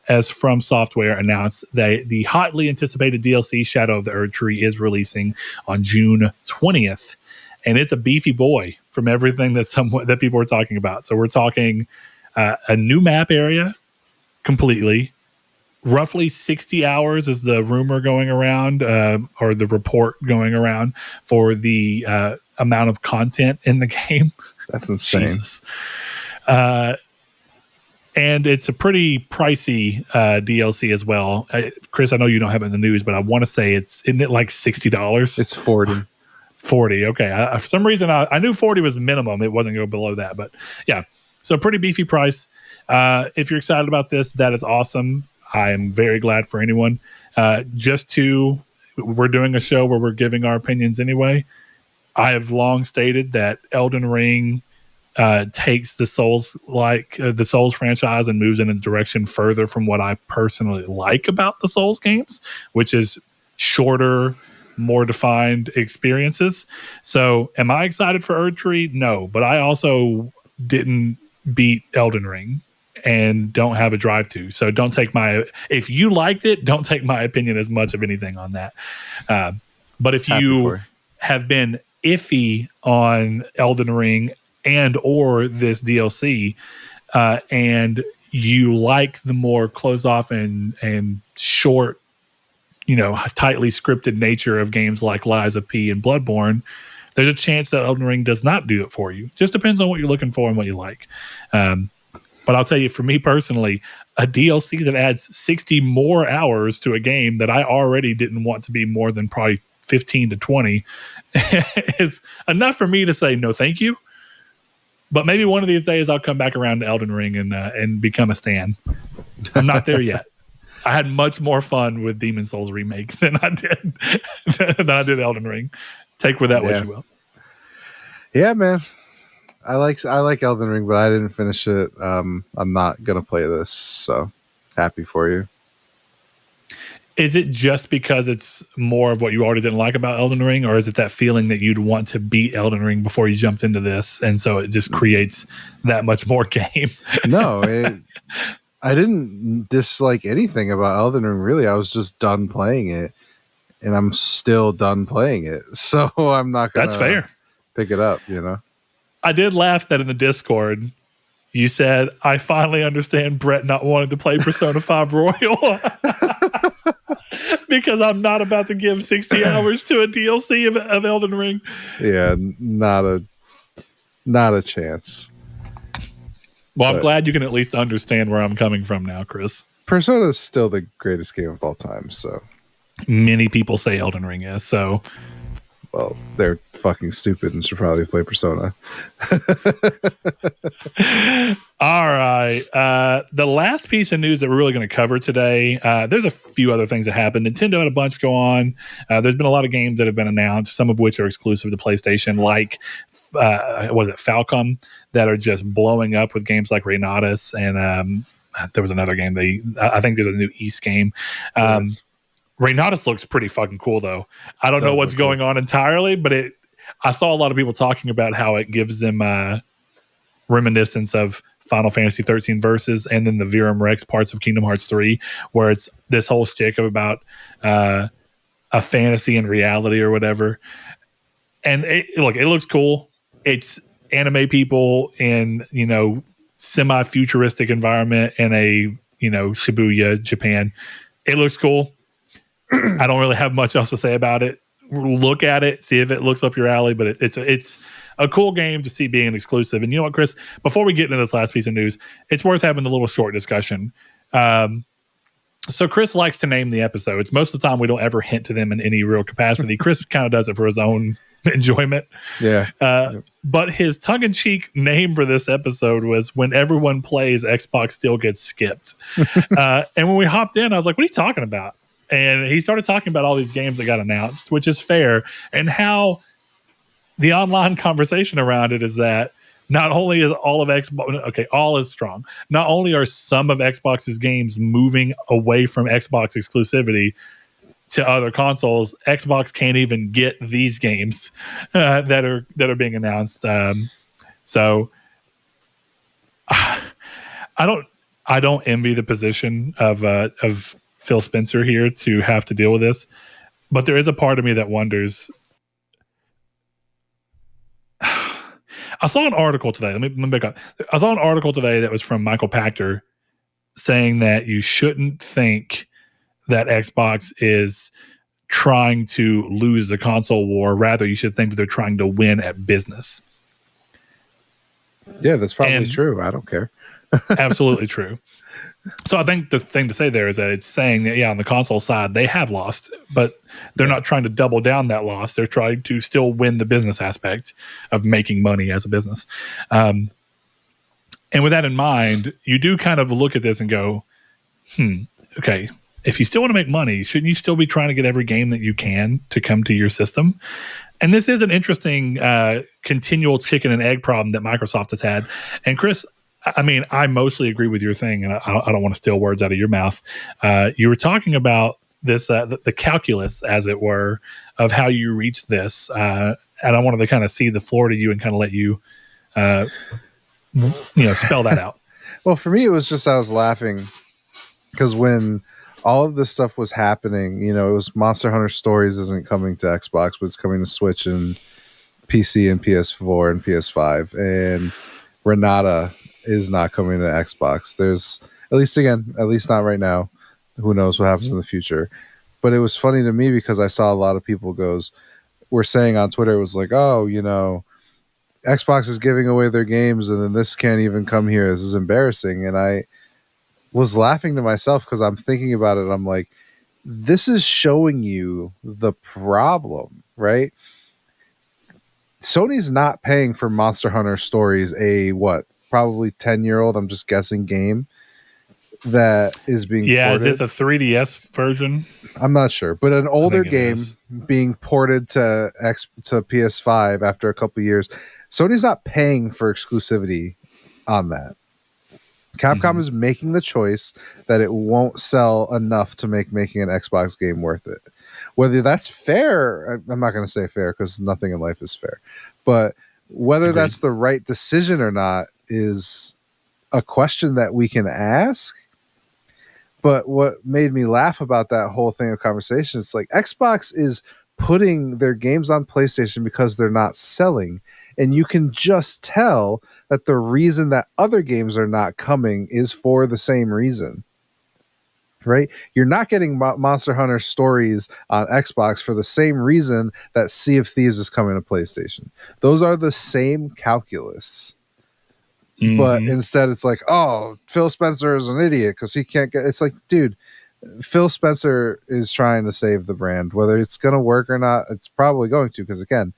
as From Software announced that the hotly anticipated DLC Shadow of the Erdtree is releasing on June 20th. And it's a beefy boy from everything that people are talking about. So we're talking a new map area completely. Roughly 60 hours is the rumor going around, or the report going around, for the amount of content in the game. That's insane. Jesus. And it's a pretty pricey DLC as well. Chris, I know you don't have it in the news, but I want to say isn't it like $60? It's 40. 40. Okay. For some reason, I knew 40 was minimum. It wasn't going below that, but yeah. So pretty beefy price. If you're excited about this, that is awesome. I am very glad for anyone. We're doing a show where we're giving our opinions anyway. I have long stated that Elden Ring takes the Souls franchise and moves in a direction further from what I personally like about the Souls games, which is shorter, more defined experiences. So am I excited for Erdtree? No, but I also didn't beat Elden Ring and don't have a drive to. So don't take if you liked it, don't take my opinion as much of anything on that. But if you have been iffy on Elden Ring and or this DLC, and you like the more closed off and short, tightly scripted nature of games like Lies of P and Bloodborne, there's a chance that Elden Ring does not do it for you. Just depends on what you're looking for and what you like. But I'll tell you, for me personally, a DLC that adds 60 more hours to a game that I already didn't want to be more than probably 15 to 20 is enough for me to say no thank you. But maybe one of these days I'll come back around to Elden Ring and become a stan. I'm not there yet. I had much more fun with Demon's Souls remake than I did Elden Ring. Take with that what you will. Yeah, man. I like Elden Ring, but I didn't finish it. I'm not gonna play this, so happy for you. Is it just because it's more of what you already didn't like about Elden Ring, or is it that feeling that you'd want to beat Elden Ring before you jumped into this, and so it just creates that much more game? No, I didn't dislike anything about Elden Ring, really. I was just done playing it, and I'm still done playing it, so I'm not gonna. That's fair. Pick it up, I did laugh that in the Discord you said, I finally understand Brett not wanting to play Persona 5 Royal. Because I'm not about to give 60 hours to a DLC of Elden Ring. Yeah, not a chance. Well, I'm glad you can at least understand where I'm coming from now, Chris. Persona is still the greatest game of all time, so. Many people say Elden Ring is, so. Well, they're fucking stupid and should probably play Persona. All right. The last piece of news that we're really going to cover today, there's a few other things that happened. Nintendo had a bunch go on. There's been a lot of games that have been announced, some of which are exclusive to PlayStation, like, Falcom, that are just blowing up with games like Renatus. And there was another game. I think there's a new East game. Yes. Renatus looks pretty fucking cool, though. I don't know what's going on entirely, but I saw a lot of people talking about how it gives them reminiscence of Final Fantasy 13 Versus and then the Virum Rex parts of Kingdom Hearts 3, where it's this whole shtick of about a fantasy and reality or whatever. And it looks cool. It's anime people in, semi-futuristic environment in a, Shibuya, Japan. It looks cool. I don't really have much else to say about it. Look at it, see if it looks up your alley, but it's a cool game to see being exclusive. And you know what, Chris? Before we get into this last piece of news, it's worth having a little short discussion. So Chris likes to name the episodes. Most of the time, we don't ever hint to them in any real capacity. Chris kind of does it for his own enjoyment. Yeah. But his tongue-in-cheek name for this episode was When Everyone Plays, Xbox Still Gets Skipped. And when we hopped in, I was like, what are you talking about? And he started talking about all these games that got announced, which is fair, and how the online conversation around it is that not only is all of Xbox, all is strong. Not only are some of Xbox's games moving away from Xbox exclusivity to other consoles, Xbox can't even get these games that are being announced. So I don't envy the position of Phil Spencer here to have to deal with this, but there is a part of me that wonders. I saw an article today. Let me back up. I saw an article today that was from Michael Pachter saying that you shouldn't think that Xbox is trying to lose the console war. Rather, you should think that they're trying to win at business. Yeah, that's probably true. I don't care. Absolutely true. So I think the thing to say there is that it's saying that, on the console side, they have lost, but they're not trying to double down that loss. They're trying to still win the business aspect of making money as a business. And with that in mind, you do kind of look at this and go, okay, if you still want to make money, shouldn't you still be trying to get every game that you can to come to your system? And this is an interesting continual chicken and egg problem that Microsoft has had. And Chris, I mean, I mostly agree with your thing, and I don't want to steal words out of your mouth. You were talking about this, the calculus, as it were, of how you reach this. And I wanted to kind of see the floor to you and kind of let you, spell that out. Well, for me, it was just I was laughing because when all of this stuff was happening, it was Monster Hunter Stories isn't coming to Xbox, but it's coming to Switch and PC and PS4 and PS5. And Renata is not coming to Xbox. There's, at least not right now. Who knows what happens in the future. But it was funny to me because I saw a lot of people were saying on Twitter, it was like, oh, Xbox is giving away their games and then this can't even come here. This is embarrassing. And I was laughing to myself because I'm thinking about it. I'm like, this is showing you the problem, right? Sony's not paying for Monster Hunter Stories, probably 10-year-old, I'm just guessing, game that is being ported. Is it the 3DS version? I'm not sure, but an older game being ported to PS5 after a couple of years. Sony's not paying for exclusivity on that. Capcom is making the choice that it won't sell enough to making an Xbox game worth it. Whether that's fair, I'm not going to say fair because nothing in life is fair, but whether that's the right decision or not is a question that we can ask. But what made me laugh about that whole thing of conversation, it's like Xbox is putting their games on PlayStation because they're not selling. And you can just tell that the reason that other games are not coming is for the same reason, right? You're not getting Monster Hunter Stories on Xbox for the same reason that Sea of Thieves is coming to PlayStation. Those are the same calculus. But instead it's like, oh, Phil Spencer is an idiot because he can't get... It's like, dude, Phil Spencer is trying to save the brand. Whether it's going to work or not, it's probably going to, because again,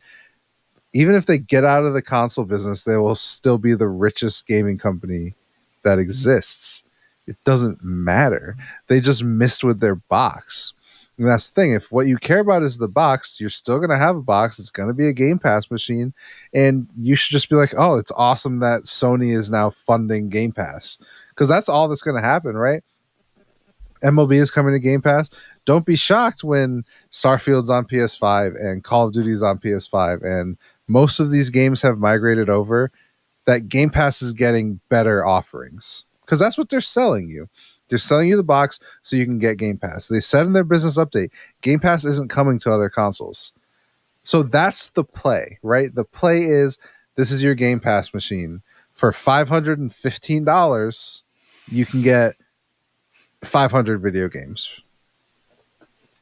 even if they get out of the console business, they will still be the richest gaming company that exists. It doesn't matter. They just missed with their box. And that's the thing. If what you care about is the box, you're still going to have a box. It's going to be a Game Pass machine. And you should just be like, oh, it's awesome that Sony is now funding Game Pass. Because that's all that's going to happen, right? MLB is coming to Game Pass. Don't be shocked when Starfield's on PS5 and Call of Duty's on PS5 and most of these games have migrated over, that Game Pass is getting better offerings. Because that's what they're selling you. They're selling you the box so you can get Game Pass. They said in their business update, Game Pass isn't coming to other consoles. So that's the play, right? The play is, this is your Game Pass machine. For $515, you can get 500 video games.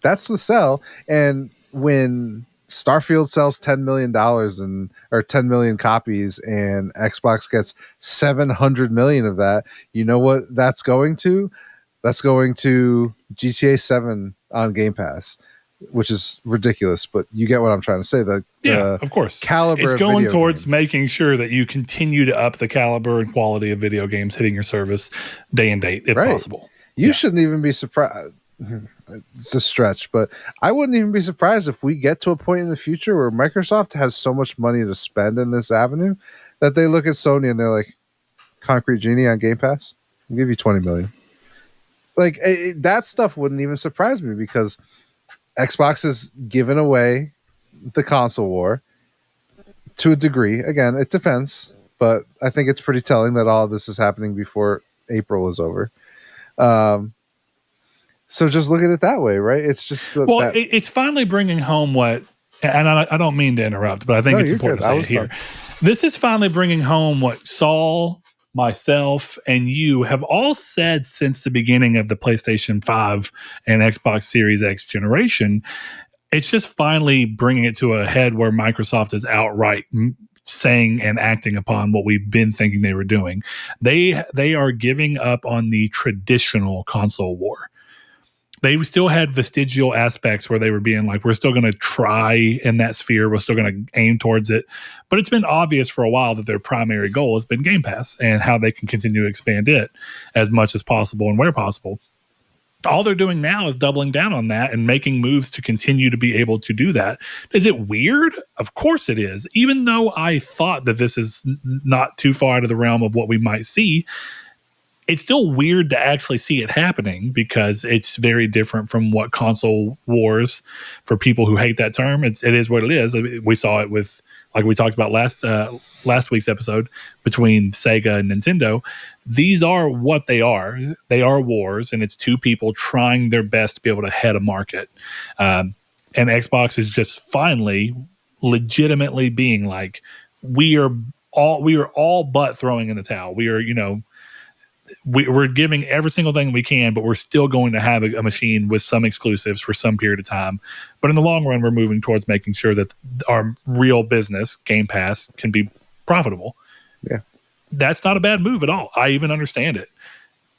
That's the sell. And when Starfield sells $10 million or 10 million copies and Xbox gets 700 million of that, you know what that's going to? That's going to GTA 7 on Game Pass, which is ridiculous, but you get what I'm trying to say. Of course. Caliber it's going of towards making sure that you continue to up the caliber and quality of video games hitting your service day and date, if possible. You shouldn't even be surprised. It's a stretch, but I wouldn't even be surprised if we get to a point in the future where Microsoft has so much money to spend in this avenue that they look at Sony and they're like, Concrete Genie on Game Pass, I'll give you 20 million. Like that stuff wouldn't even surprise me because Xbox has given away the console war to a degree. Again, it depends, but I think it's pretty telling that all of this is happening before April is over. So just look at it that way, right? It's just it's finally bringing home what, and I don't mean to interrupt, but I think it's important to say it here. This is finally bringing home what Saul, myself, and you have all said since the beginning of the PlayStation 5 and Xbox Series X generation. It's just finally bringing it to a head where Microsoft is outright saying and acting upon what we've been thinking they were doing. They are giving up on the traditional console war. They still had vestigial aspects where they were being like, we're still going to try in that sphere. We're still going to aim towards it. But it's been obvious for a while that their primary goal has been Game Pass and how they can continue to expand it as much as possible and where possible. all they're doing now is doubling down on that and making moves to continue to be able to do that. Is it weird? Of course it is. Even though I thought that this is not too far out of the realm of what we might see, it's still weird to actually see it happening because it's very different from what console wars, for people who hate that term, it is what it is. We saw it with, like we talked about last week's episode, between Sega and Nintendo. These are what they are. They are wars, and it's two people trying their best to be able to head a market. And Xbox is just finally legitimately being like, we are all but throwing in the towel. We are, we're giving every single thing we can, but we're still going to have a machine with some exclusives for some period of time. But in the long run, we're moving towards making sure that our real business, Game Pass, can be profitable. Yeah. That's not a bad move at all. I even understand it.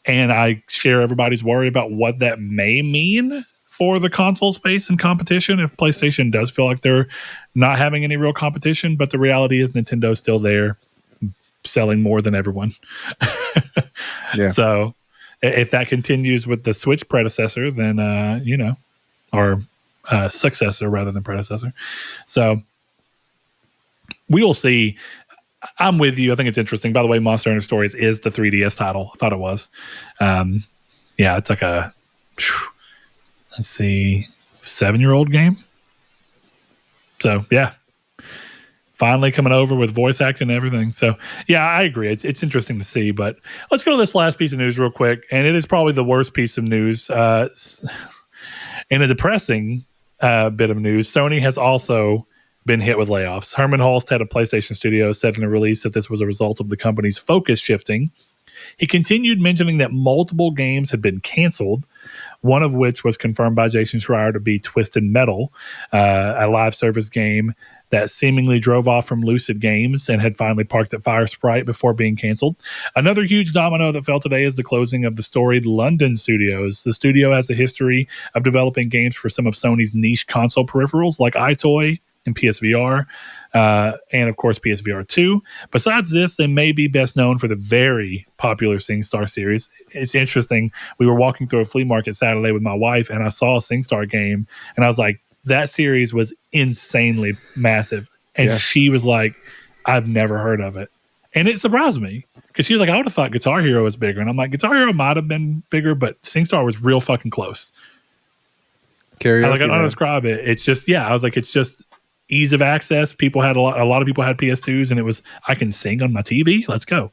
And I share everybody's worry about what that may mean for the console space and competition if PlayStation does feel like they're not having any real competition. But the reality is Nintendo's still there, selling more than everyone. Yeah. So if that continues with the Switch predecessor, then or successor rather than predecessor. So we will see. I'm with you. I think it's interesting. By the way, Monster Hunter Stories is the 3DS title. I thought it was. It's like a 7-year-old game. So yeah. Finally coming over with voice acting and everything. So, yeah, I agree. It's interesting to see. But let's go to this last piece of news real quick. And it is probably the worst piece of news. In a depressing bit of news, Sony has also been hit with layoffs. Herman Hulst, head of PlayStation Studios, said in a release that this was a result of the company's focus shifting. He continued mentioning that multiple games had been canceled, one of which was confirmed by Jason Schreier to be Twisted Metal, a live service game that seemingly drove off from Lucid Games and had finally parked at Fire Sprite before being canceled. Another huge domino that fell today is the closing of the storied London studios. The studio has a history of developing games for some of Sony's niche console peripherals like iToy and PSVR, and of course PSVR2. Besides this, they may be best known for the very popular SingStar series. It's interesting. We were walking through a flea market Saturday with my wife, and I saw a SingStar game, and I was like, that series was insanely massive. And she was like, I've never heard of it. And it surprised me because she was like, I would have thought Guitar Hero was bigger. And I'm like, Guitar Hero might have been bigger, but SingStar was real fucking close. Karaoke, I don't describe it. It's just, I was like, it's just ease of access. People had a lot of people had PS2s, and it was, I can sing on my TV. Let's go.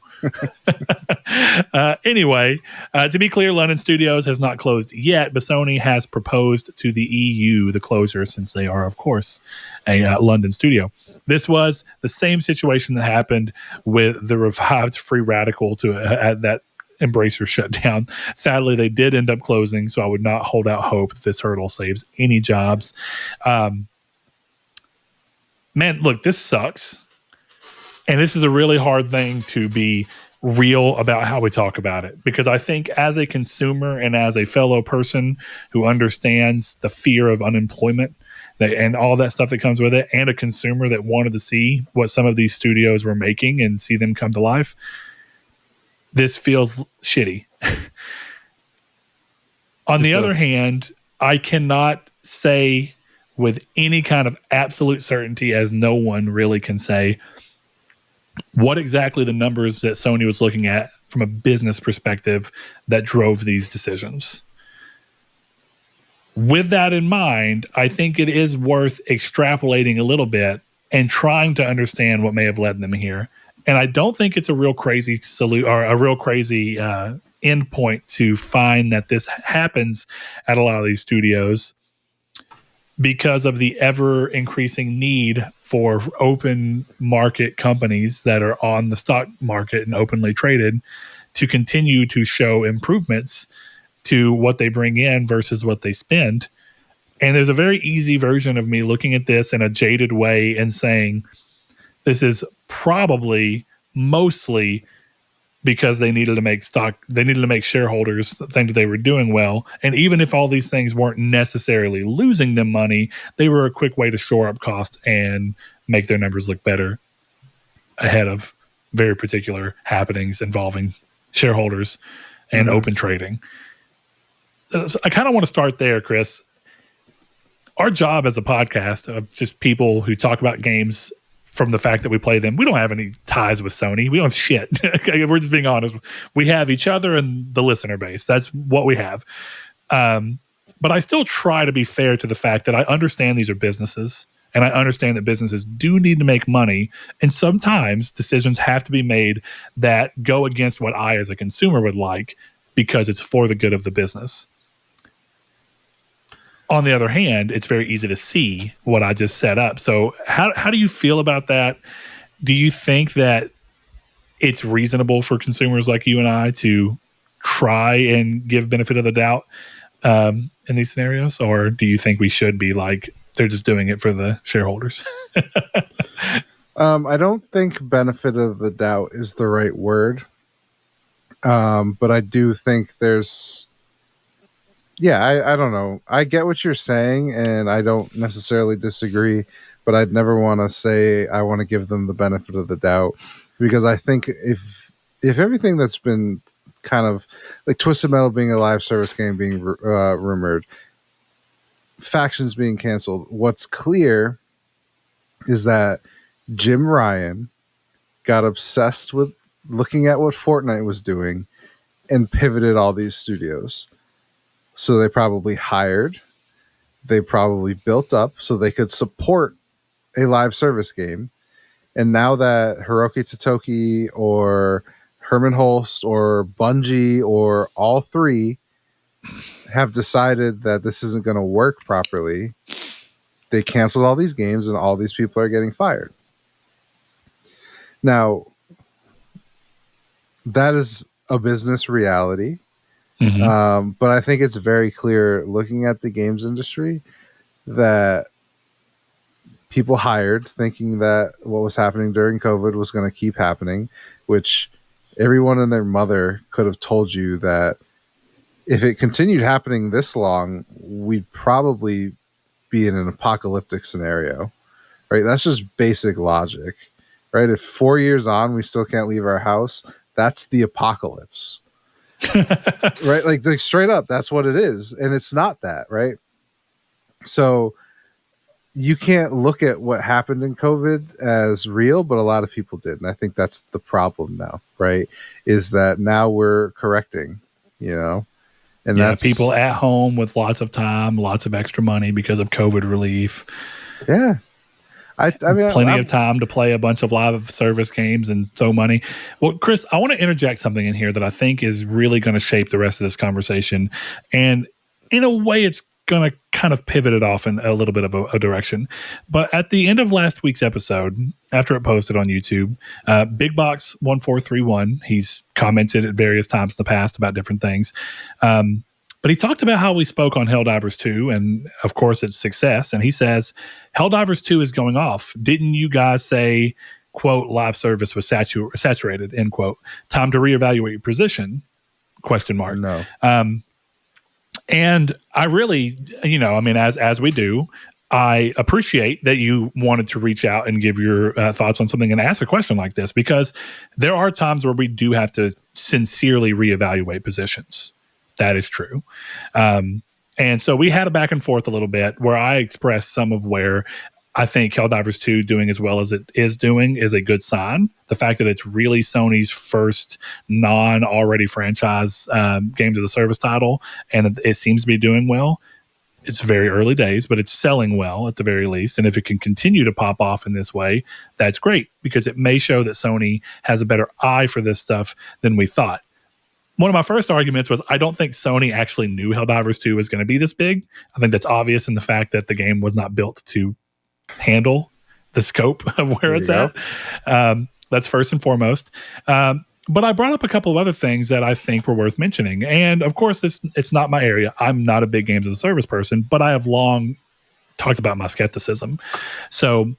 Anyway, to be clear, London Studios has not closed yet, but Sony has proposed to the EU the closure, since they are, of course, a London studio. This was the same situation that happened with the revived Free Radical that Embracer shut down. Sadly, they did end up closing, so I would not hold out hope that this hurdle saves any jobs. Man, look, this sucks. And this is a really hard thing to be real about how we talk about it. Because I think as a consumer and as a fellow person who understands the fear of unemployment and all that stuff that comes with it, and a consumer that wanted to see what some of these studios were making and see them come to life, this feels shitty. On the other hand, I cannot say with any kind of absolute certainty, as no one really can say, what exactly the numbers that Sony was looking at from a business perspective that drove these decisions. With that in mind, I think it is worth extrapolating a little bit and trying to understand what may have led them here. And I don't think it's a real crazy end point to find that this happens at a lot of these studios, because of the ever increasing need for open market companies that are on the stock market and openly traded to continue to show improvements to what they bring in versus what they spend. And there's a very easy version of me looking at this in a jaded way and saying, this is probably mostly because they needed to make shareholders think that they were doing well. And even if all these things weren't necessarily losing them money, they were a quick way to shore up costs and make their numbers look better ahead of very particular happenings involving shareholders and open trading. I kind of want to start there, Chris. Our job as a podcast of just people who talk about games from the fact that we play them, we don't have any ties with Sony. We don't have shit. Okay, we're just being honest. We have each other and the listener base. That's what we have. But I still try to be fair to the fact that I understand these are businesses, and I understand that businesses do need to make money, and sometimes decisions have to be made that go against what I as a consumer would like because it's for the good of the business. On the other hand, it's very easy to see what I just set up. So how do you feel about that? Do you think that it's reasonable for consumers like you and I to try and give benefit of the doubt in these scenarios? Or do you think we should be like, they're just doing it for the shareholders? I don't think benefit of the doubt is the right word. But I do think there's... Yeah, I don't know. I get what you're saying, and I don't necessarily disagree, but I'd never want to say I want to give them the benefit of the doubt, because I think if everything that's been kind of like Twisted Metal being a live service game being rumored, factions being canceled, what's clear is that Jim Ryan got obsessed with looking at what Fortnite was doing and pivoted all these studios. So they probably hired, they probably built up so they could support a live service game. And now that Hiroki Totoki or Herman Holst or Bungie or all three have decided that this isn't going to work properly, they canceled all these games and all these people are getting fired. Now, that is a business reality. Mm-hmm. But I think it's very clear looking at the games industry that people hired thinking that what was happening during COVID was going to keep happening, which everyone and their mother could have told you that if it continued happening this long, we'd probably be in an apocalyptic scenario, right? That's just basic logic, right? If 4 years on, we still can't leave our house, that's the apocalypse. Right, like straight up, that's what it is, and it's not that, right? So you can't look at what happened in COVID as real, but a lot of people did, and I think that's the problem now, right? Is that now we're correcting, and that's people at home with lots of time, lots of extra money because of COVID relief. Yeah. I mean, plenty of time to play a bunch of live service games and throw money. Well, Chris, I want to interject something in here that I think is really going to shape the rest of this conversation. And in a way, it's going to kind of pivot it off in a little bit of a direction. But at the end of last week's episode, after it posted on YouTube, Big Box 1431, he's commented at various times in the past about different things. But he talked about how we spoke on Helldivers 2 and, of course, its success. And he says, Helldivers 2 is going off. Didn't you guys say, quote, live service was saturated, end quote. Time to reevaluate your position, question mark. No. And I really, as we do, I appreciate that you wanted to reach out and give your thoughts on something and ask a question like this, because there are times where we do have to sincerely reevaluate positions. That is true. And so we had a back and forth a little bit where I expressed some of where I think Helldivers 2 doing as well as it is doing is a good sign. The fact that it's really Sony's first non-already franchise games as a service title, and it seems to be doing well. It's very early days, but it's selling well at the very least. And if it can continue to pop off in this way, that's great, because it may show that Sony has a better eye for this stuff than we thought. One of my first arguments was I don't think Sony actually knew Helldivers 2 was going to be this big. I think that's obvious in the fact that the game was not built to handle the scope of where it's at. That's first and foremost. But I brought up a couple of other things that I think were worth mentioning. And of course, it's not my area. I'm not a big games as a service person, but I have long talked about my skepticism. So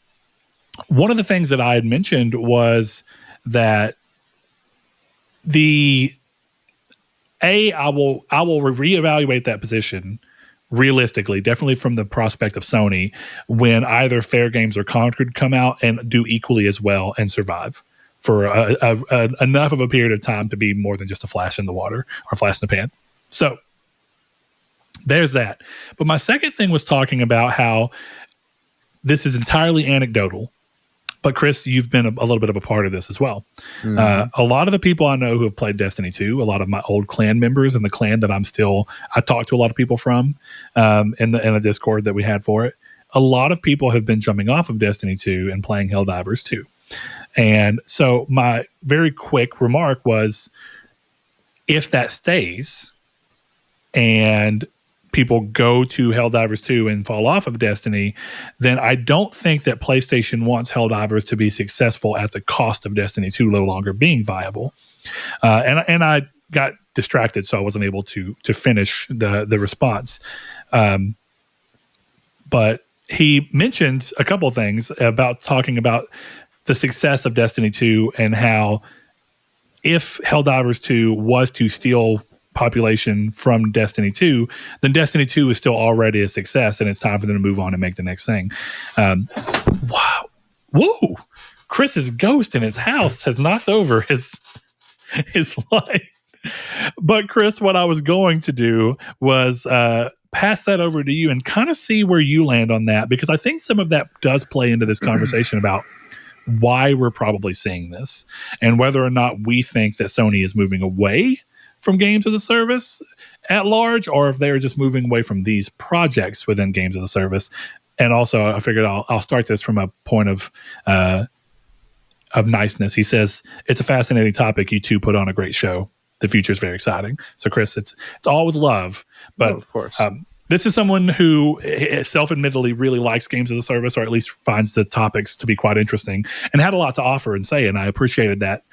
one of the things that I had mentioned was that I will reevaluate that position realistically, definitely from the prospect of Sony, when either Fair Games or Concord come out and do equally as well and survive for enough of a period of time to be more than just a flash in the water or a flash in the pan. So there's that. But my second thing was talking about how this is entirely anecdotal. But Chris, you've been a little bit of a part of this as well. A lot of the people I know who have played Destiny 2, a lot of my old clan members in the clan that I talk to a lot of people from in a Discord that we had for it. A lot of people have been jumping off of Destiny 2 and playing Helldivers 2. And so my very quick remark was, if that stays and people go to Helldivers 2 and fall off of Destiny, then I don't think that PlayStation wants Helldivers to be successful at the cost of Destiny 2 no longer being viable. And I got distracted, so I wasn't able to finish the response. But he mentioned a couple of things about talking about the success of Destiny 2 and how if Helldivers 2 was to steal population from Destiny 2, then Destiny 2 is still already a success, and it's time for them to move on and make the next thing. Wow. Whoa. Chris's ghost in his house has knocked over his light. But Chris, what I was going to do was pass that over to you and kind of see where you land on that, because I think some of that does play into this conversation about why we're probably seeing this and whether or not we think that Sony is moving away from games as a service at large, or if they're just moving away from these projects within games as a service. And also, I figured I'll start this from a point of niceness. He says, it's a fascinating topic. You two put on a great show. The future is very exciting. So Chris, it's all with love, but of course. This is someone who self-admittedly really likes games as a service, or at least finds the topics to be quite interesting and had a lot to offer and say. And I appreciated that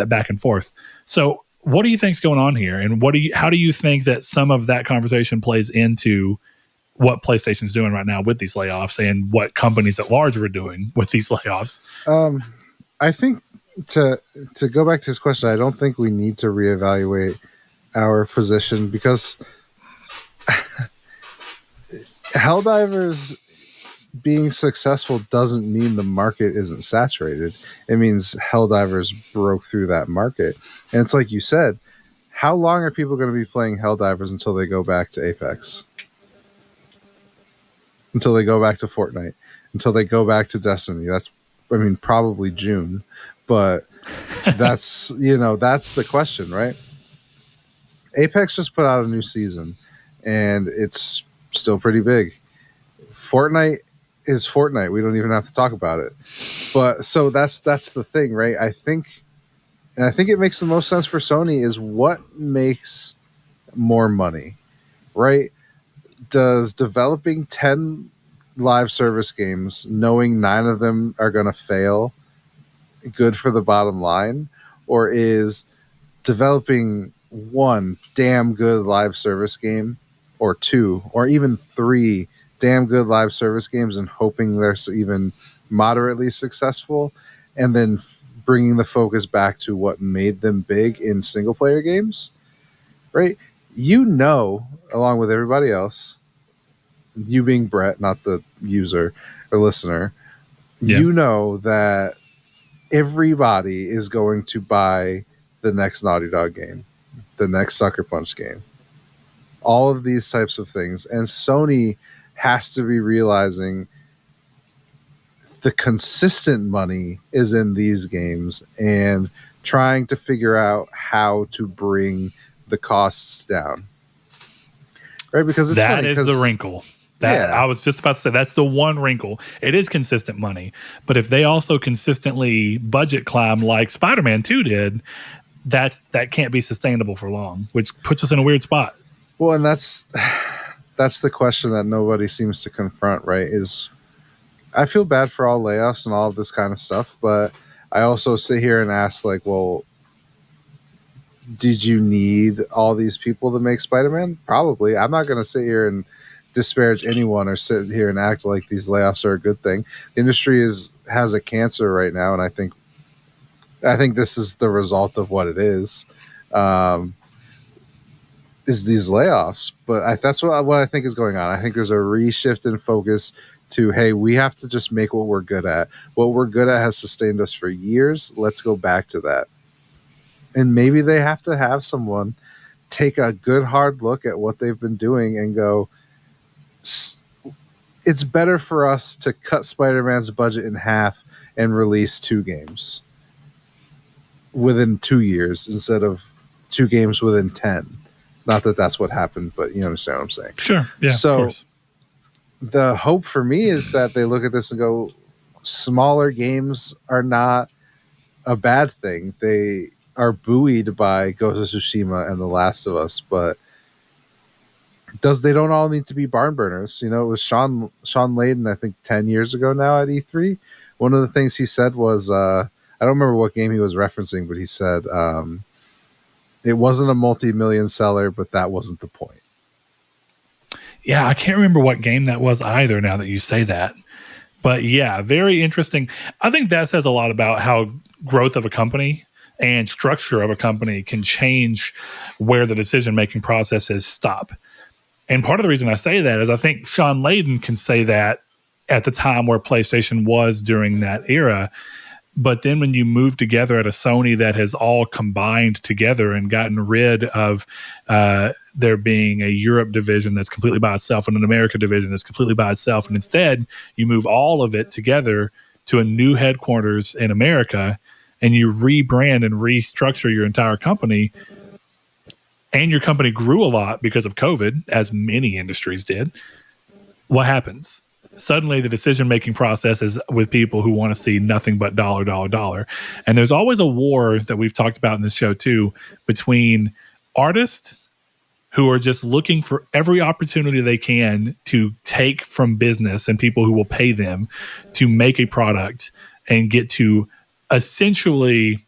back and forth. So what do you think's going on here? And how do you think that some of that conversation plays into what PlayStation's doing right now with these layoffs and what companies at large are doing with these layoffs? I think to go back to his question, I don't think we need to reevaluate our position, because Helldivers being successful doesn't mean the market isn't saturated. It means Helldivers broke through that market. And it's like you said, how long are people going to be playing Helldivers until they go back to Apex? Until they go back to Fortnite? Until they go back to Destiny? Probably June. But that's the question, right? Apex just put out a new season, and it's still pretty big. Fortnite is Fortnite. We don't even have to talk about it. But so that's the thing, right? I think it makes the most sense for Sony is what makes more money, right? Does developing 10 live service games, knowing 9 of them are going to fail, good for the bottom line? Or is developing 1 damn good live service game, or 2, or even 3 damn good live service games and hoping they're even moderately successful, and then bringing the focus back to what made them big in single player games, right? Along with everybody else, you being Brett, not the user or listener, you know that everybody is going to buy the next Naughty Dog game, the next Sucker Punch game, all of these types of things. And Sony has to be realizing the consistent money is in these games and trying to figure out how to bring the costs down. Right? Because that is the wrinkle. I was just about to say, that's the one wrinkle. It is consistent money. But if they also consistently budget climb like Spider-Man 2 did, that can't be sustainable for long, which puts us in a weird spot. Well, and that's the question that nobody seems to confront, right? Is I feel bad for all layoffs and all of this kind of stuff, but I also sit here and ask, like, well, did you need all these people to make Spider-Man? Probably. I'm not going to sit here and disparage anyone or sit here and act like these layoffs are a good thing. The industry has a cancer right now, and I think this is the result of what it is these layoffs. But that's what I think is going on. I think there's a reshift in focus to, hey, we have to just make what we're good at. What we're good at has sustained us for years. Let's go back to that. And maybe they have to have someone take a good hard look at what they've been doing and go, it's better for us to cut Spider-Man's budget in half and release 2 games within 2 years instead of 2 games within 10. Not that that's what happened, but you understand what I'm saying. Sure. Yeah. So of course. The hope for me is that they look at this and go, smaller games are not a bad thing. They are buoyed by Ghost of Tsushima and The Last of Us, but they don't all need to be barn burners. You know, it was Sean Layden, I think 10 years ago now at E3. One of the things he said was, I don't remember what game he was referencing, but he said, it wasn't a multi-million seller, but that wasn't the point. Yeah, I can't remember what game that was either now that you say that. But yeah, very interesting. I think that says a lot about how growth of a company and structure of a company can change where the decision-making processes stop. And part of the reason I say that is I think Sean Layden can say that at the time where PlayStation was during that era. But then when you move together at a Sony that has all combined together and gotten rid of there being a Europe division that's completely by itself and an America division that's completely by itself, and instead you move all of it together to a new headquarters in America and you rebrand and restructure your entire company, and your company grew a lot because of COVID, as many industries did, what happens? Suddenly the decision-making process is with people who want to see nothing but dollar, dollar, dollar. And there's always a war that we've talked about in this show too, between artists who are just looking for every opportunity they can to take from business and people who will pay them to make a product and get to essentially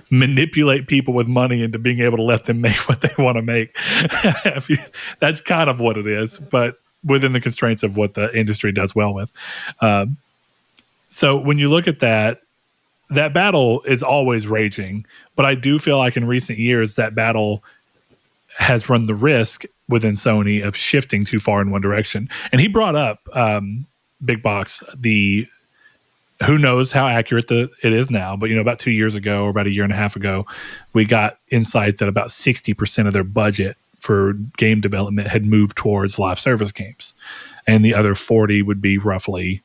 manipulate people with money into being able to let them make what they want to make. That's kind of what it is, but within the constraints of what the industry does well with. So when you look at that battle is always raging, but I do feel like in recent years that battle has run the risk within Sony of shifting too far in one direction. And he brought up Big Box, who knows how accurate it is now, but about 2 years ago or about a year and a half ago, we got insights that about 60% of their budget for game development had moved towards live service games, and the other 40 would be roughly,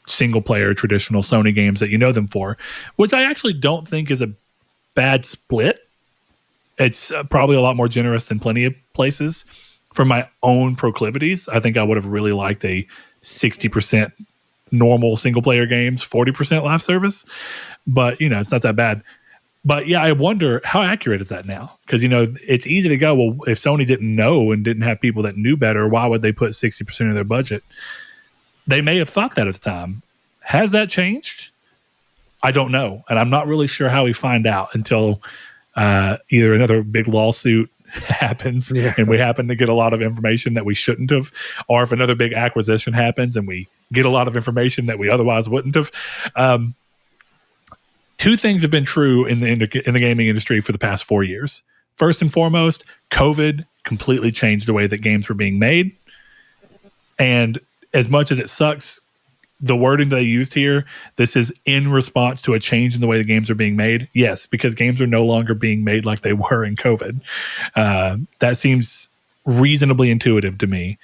single player traditional Sony games that you know them for, which I actually don't think is a bad split. It's probably a lot more generous than plenty of places. For my own proclivities, I think I would have really liked a 60% normal single player games, 40% live service, but it's not that bad. But yeah, I wonder how accurate is that now? Because it's easy to go, well, if Sony didn't know and didn't have people that knew better, why would they put 60% of their budget? They may have thought that at the time. Has that changed? I don't know, and I'm not really sure how we find out until either another big lawsuit happens and we happen to get a lot of information that we shouldn't have, or if another big acquisition happens and we get a lot of information that we otherwise wouldn't have. Two things have been true in the gaming industry for the past 4 years. First and foremost, COVID completely changed the way that games were being made. And as much as it sucks, the wording that I used here, this is in response to a change in the way the games are being made. Yes, because games are no longer being made like they were in COVID. That seems reasonably intuitive to me.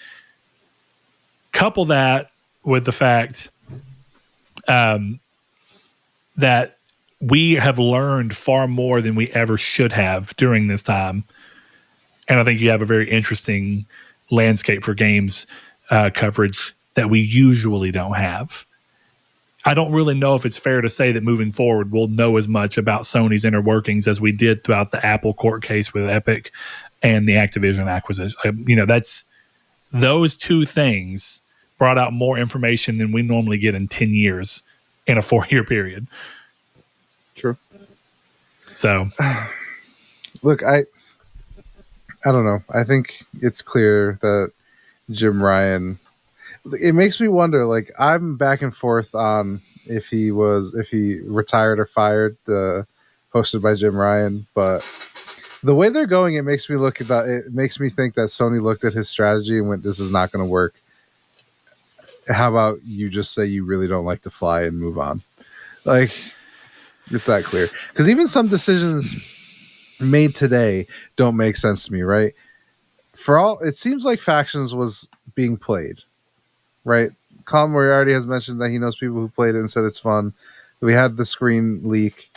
Couple that with the fact that we have learned far more than we ever should have during this time. And I think you have a very interesting landscape for games coverage that we usually don't have. I don't really know if it's fair to say that moving forward, we'll know as much about Sony's inner workings as we did throughout the Apple court case with Epic and the Activision acquisition. Those two things brought out more information than we normally get in 10 years in a 4-year period. True. So, look, I don't know. I think it's clear that Jim Ryan. It makes me wonder. Like, I'm back and forth on if he retired or fired. Hosted by Jim Ryan, but the way they're going, it makes me look at that. It makes me think that Sony looked at his strategy and went, "This is not going to work." How about you just say you really don't like to fly and move on? Like, It's that clear. Because even some decisions made today don't make sense to me, right? For all, it seems like Factions was being played, right? Colin Moriarty has mentioned that he knows people who played it and said it's fun. We had the screen leak.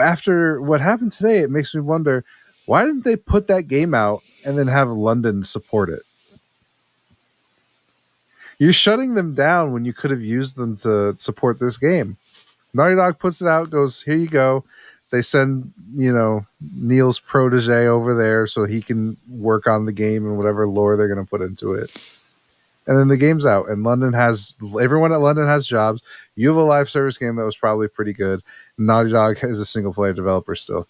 After what happened today, it makes me wonder, why didn't they put that game out and then have London support it? You're shutting them down when you could have used them to support this game. Naughty Dog puts it out, goes, here you go. They send, Neil's protege over there so he can work on the game and whatever lore they're going to put into it. And then the game's out, and everyone at London has jobs. You have a live service game that was probably pretty good. Naughty Dog is a single-player developer still.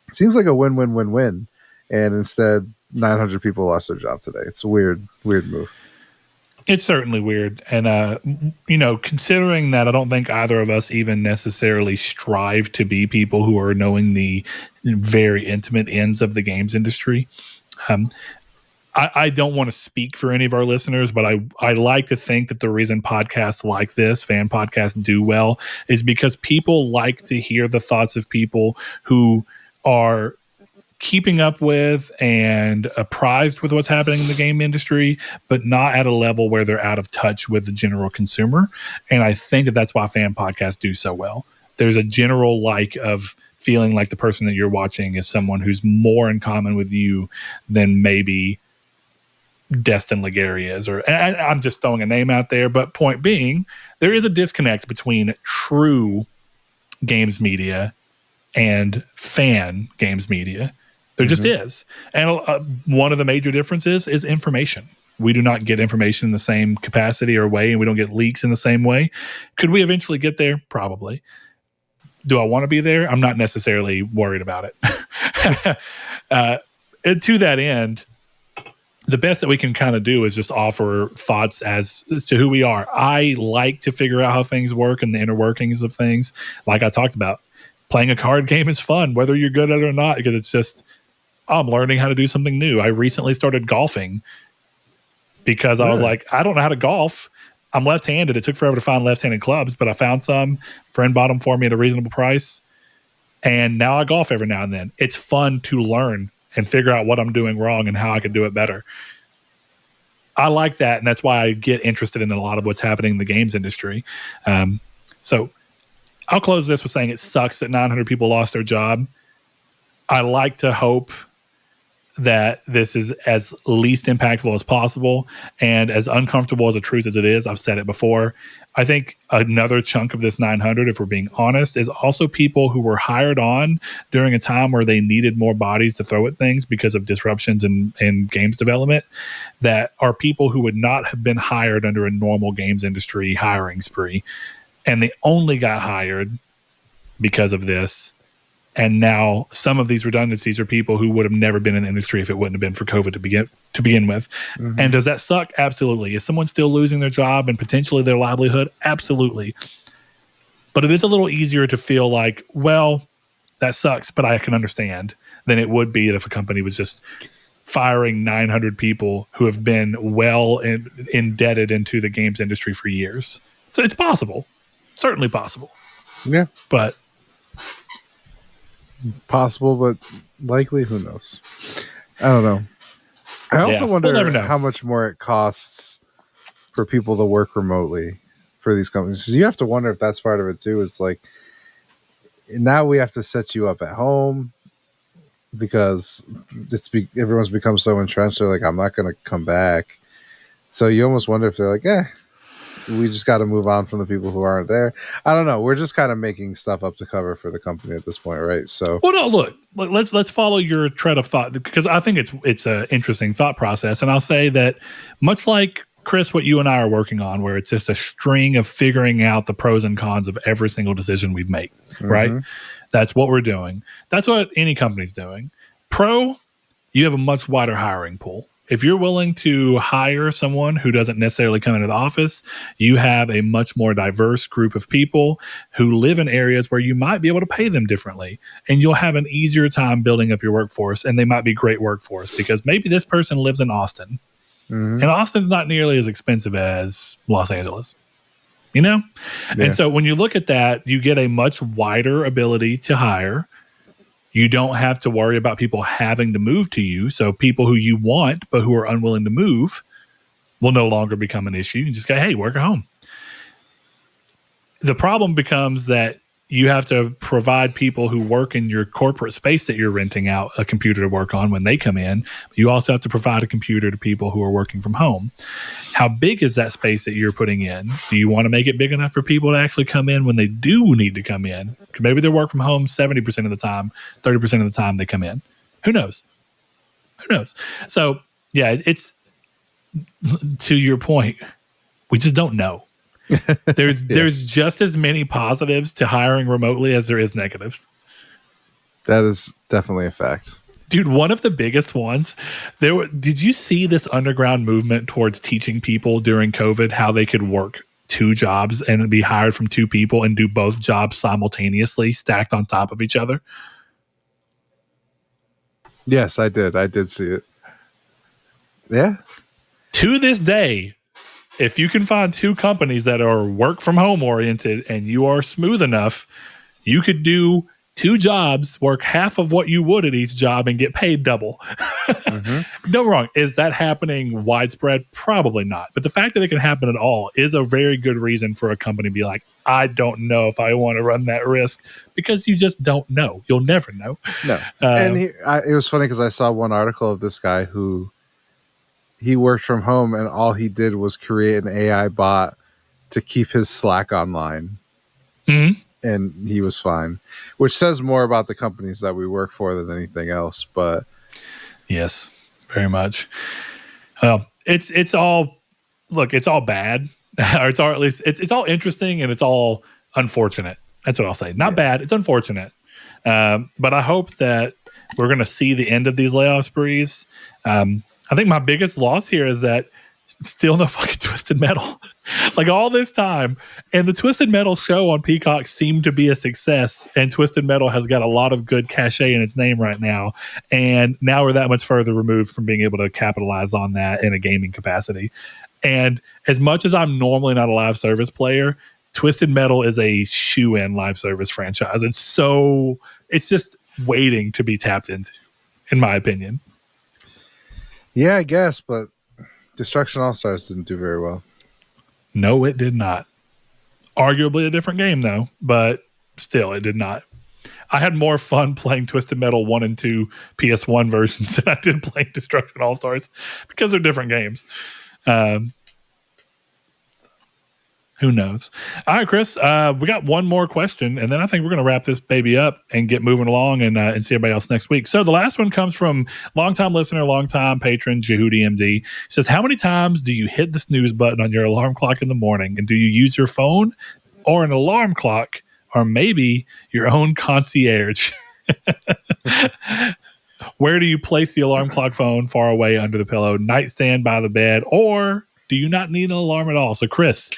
It seems like a win-win-win-win, and instead 900 people lost their job today. It's a weird move. It's certainly weird. And, considering that I don't think either of us even necessarily strive to be people who are knowing the very intimate ends of the games industry, I don't want to speak for any of our listeners, but I like to think that the reason podcasts like this, fan podcasts, do well is because people like to hear the thoughts of people who are keeping up with and apprised with what's happening in the game industry, but not at a level where they're out of touch with the general consumer. And I think that that's why fan podcasts do so well. There's a general like of feeling like the person that you're watching is someone who's more in common with you than maybe Destin Legary is, and I'm just throwing a name out there, but point being, there is a disconnect between true games media and fan games media. There just is. And one of the major differences is information. We do not get information in the same capacity or way, and we don't get leaks in the same way. Could we eventually get there? Probably. Do I want to be there? I'm not necessarily worried about it. And to that end, the best that we can kind of do is just offer thoughts as to who we are. I like to figure out how things work and the inner workings of things. Like I talked about, playing a card game is fun, whether you're good at it or not, because it's just, I'm learning how to do something new. I recently started golfing because I was like, I don't know how to golf. I'm left-handed. It took forever to find left-handed clubs, but I found some. Friend bought them for me at a reasonable price. And now I golf every now and then. It's fun to learn and figure out what I'm doing wrong and how I can do it better. I like that, and that's why I get interested in a lot of what's happening in the games industry. So I'll close this with saying it sucks that 900 people lost their job. I like to hope that this is as least impactful as possible and as uncomfortable as a truth as it is. I've said it before. I think another chunk of this 900, if we're being honest, is also people who were hired on during a time where they needed more bodies to throw at things because of disruptions in games development, that are people who would not have been hired under a normal games industry hiring spree. And they only got hired because of this. And now some of these redundancies are people who would have never been in the industry if it wouldn't have been for COVID to begin with. Mm-hmm. And does that suck? Absolutely. Is someone still losing their job and potentially their livelihood? Absolutely. But it is a little easier to feel like, well, that sucks, but I can understand, than it would be if a company was just firing 900 people who have been well indebted into the games industry for years. So it's possible. Certainly possible. Yeah. But possible, but likely, who knows? I don't know. I also wonder how much more it costs for people to work remotely for these companies. Because you have to wonder if that's part of it too. It's like, now we have to set you up at home because everyone's become so entrenched. They're like, I'm not going to come back. So you almost wonder if they're like, we just got to move on from the people who aren't there. I don't know. We're just kind of making stuff up to cover for the company at this point, right? So, well, no, look, let's follow your thread of thought, because I think it's an interesting thought process, and I'll say that much like Chris, what you and I are working on, where it's just a string of figuring out the pros and cons of every single decision we've made, right? That's what we're doing. That's what any company's doing. Pro, you have a much wider hiring pool. If you're willing to hire someone who doesn't necessarily come into the office, you have a much more diverse group of people who live in areas where you might be able to pay them differently. And you'll have an easier time building up your workforce. And they might be great workforce because maybe this person lives in Austin. And Austin's not nearly as expensive as Los Angeles. you know? Yeah. And so when you look at that, you get a much wider ability to hire. You don't have to worry about people having to move to you. So people who you want but who are unwilling to move will no longer become an issue. You just go, hey, work at home. The problem becomes that you have to provide people who work in your corporate space that you're renting out a computer to work on when they come in. You also have to provide a computer to people who are working from home. How big is that space that you're putting in? Do you want to make it big enough for people to actually come in when they do need to come in? Maybe they work from home 70% of the time, 30% of the time they come in. Who knows? Who knows? So, yeah, it's to your point. We just don't know. There's just as many positives to hiring remotely as there is negatives. That is definitely a fact. Dude, one of the biggest ones, did you see this underground movement towards teaching people during COVID how they could work 2 jobs and be hired from 2 people and do both jobs simultaneously, stacked on top of each other? Yes, I did. I did see it. Yeah. To this day, if you can find 2 companies that are work from home oriented and you are smooth enough, you could do 2 jobs, work half of what you would at each job and get paid double. Mm-hmm. Don't get me wrong. Is that happening widespread? Probably not. But the fact that it can happen at all is a very good reason for a company to be like, I don't know if I want to run that risk, because you just don't know. You'll never know. No. And it was funny because I saw one article of this guy who he worked from home and all he did was create an AI bot to keep his Slack online. Mm-hmm. And he was fine, which says more about the companies that we work for than anything else. But yes, very much. It's all bad, or it's all, at least it's all interesting, and it's all unfortunate. That's what I'll say. Not bad. It's unfortunate. But I hope that we're going to see the end of these layoff sprees. I think my biggest loss here is that still no fucking Twisted Metal. Like all this time, and the Twisted Metal show on Peacock seemed to be a success, and Twisted Metal has got a lot of good cachet in its name right now, and now we're that much further removed from being able to capitalize on that in a gaming capacity. And as much as I'm normally not a live service player, Twisted Metal is a shoe-in live service franchise. It's just waiting to be tapped into, in my opinion. Yeah, I guess, but Destruction All-Stars didn't do very well. No, it did not. Arguably a different game, though, but still, it did not. I had more fun playing Twisted Metal 1 and 2 PS1 versions than I did playing Destruction All-Stars, because they're different games. Who knows? All right, Chris, we got one more question, and then I think we're going to wrap this baby up and get moving along and see everybody else next week. So the last one comes from longtime listener, longtime patron, Jehudi MD. He says, how many times do you hit the snooze button on your alarm clock in the morning? And do you use your phone or an alarm clock, or maybe your own concierge? Where do you place the alarm clock phone? Far away, under the pillow, nightstand, by the bed, or do you not need an alarm at all? So Chris,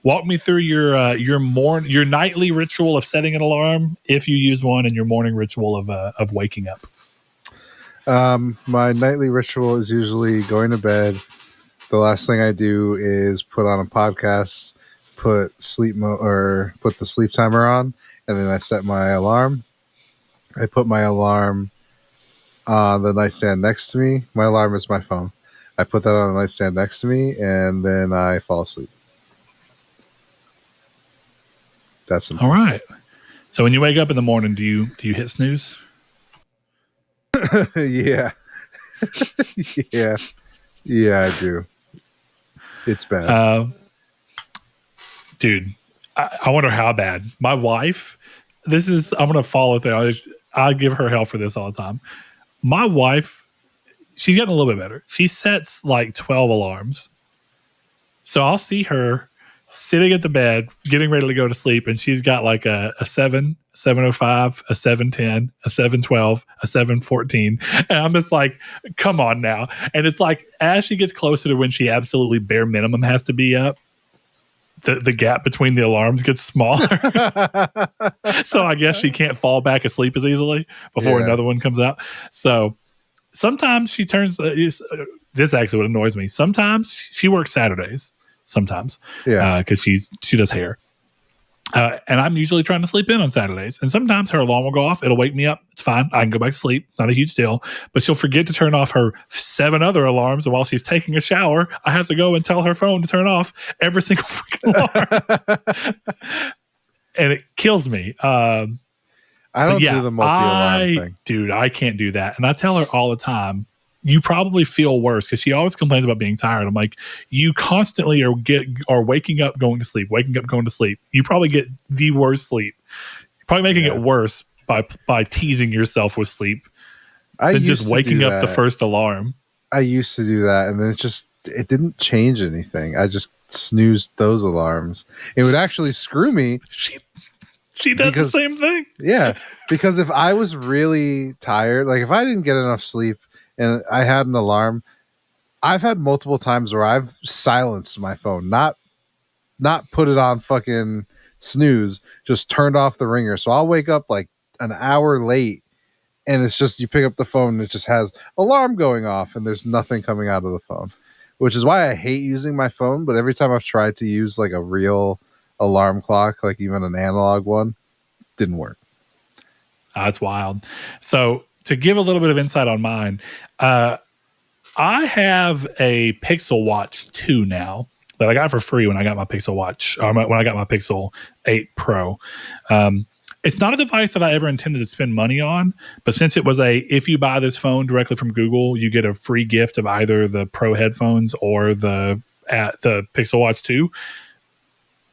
walk me through your nightly ritual of setting an alarm, if you use one, and your morning ritual of waking up. My nightly ritual is usually going to bed. The last thing I do is put on a podcast, put the sleep timer on, and then I set my alarm. I put my alarm on the nightstand next to me. My alarm is my phone. I put that on the nightstand next to me, and then I fall asleep. That's all right. So when you wake up in the morning, do you hit snooze? Yeah. Yeah, I do. It's bad. Dude, I wonder how bad. My wife, I'm going to follow through. I give her hell for this all the time. My wife, she's getting a little bit better. She sets like 12 alarms. So I'll see her sitting at the bed, getting ready to go to sleep, and she's got like a 7, 7:05, a 7:10, a 7:12, a 7:14, and I'm just like, come on now. And it's like, as she gets closer to when she absolutely bare minimum has to be up, the gap between the alarms gets smaller. So I guess she can't fall back asleep as easily before another one comes out. So sometimes she turns, this actually what annoys me. Sometimes she works Saturdays. sometimes. Yeah. Because she does hair. And I'm usually trying to sleep in on Saturdays. And sometimes her alarm will go off. It'll wake me up. It's fine. I can go back to sleep. Not a huge deal. But she'll forget to turn off her 7 other alarms. And while she's taking a shower, I have to go and tell her phone to turn off every single freaking alarm. And it kills me. I don't do the multi-alarm thing. Dude, I can't do that. And I tell her all the time, you probably feel worse, because she always complains about being tired. I'm like, you constantly are waking up, going to sleep, waking up, going to sleep. You probably get the worst sleep. You're probably making it worse by teasing yourself with sleep than just waking up the first alarm. I used to do that, and then it didn't change anything. I just snoozed those alarms. It would actually screw me. She does the same thing. Yeah, because if I was really tired, like if I didn't get enough sleep and I had an alarm, I've had multiple times where I've silenced my phone, not put it on fucking snooze, just turned off the ringer. So I'll wake up like an hour late, and it's just, you pick up the phone and it just has alarm going off and there's nothing coming out of the phone, which is why I hate using my phone. But every time I've tried to use like a real alarm clock, like even an analog one, didn't work. That's wild. So to give a little bit of insight on mine, I have a Pixel Watch 2 now that I got for free when I got my Pixel Watch, or when I got my Pixel 8 Pro. It's not a device that I ever intended to spend money on, but since it was if you buy this phone directly from Google, you get a free gift of either the Pro headphones or the Pixel Watch 2.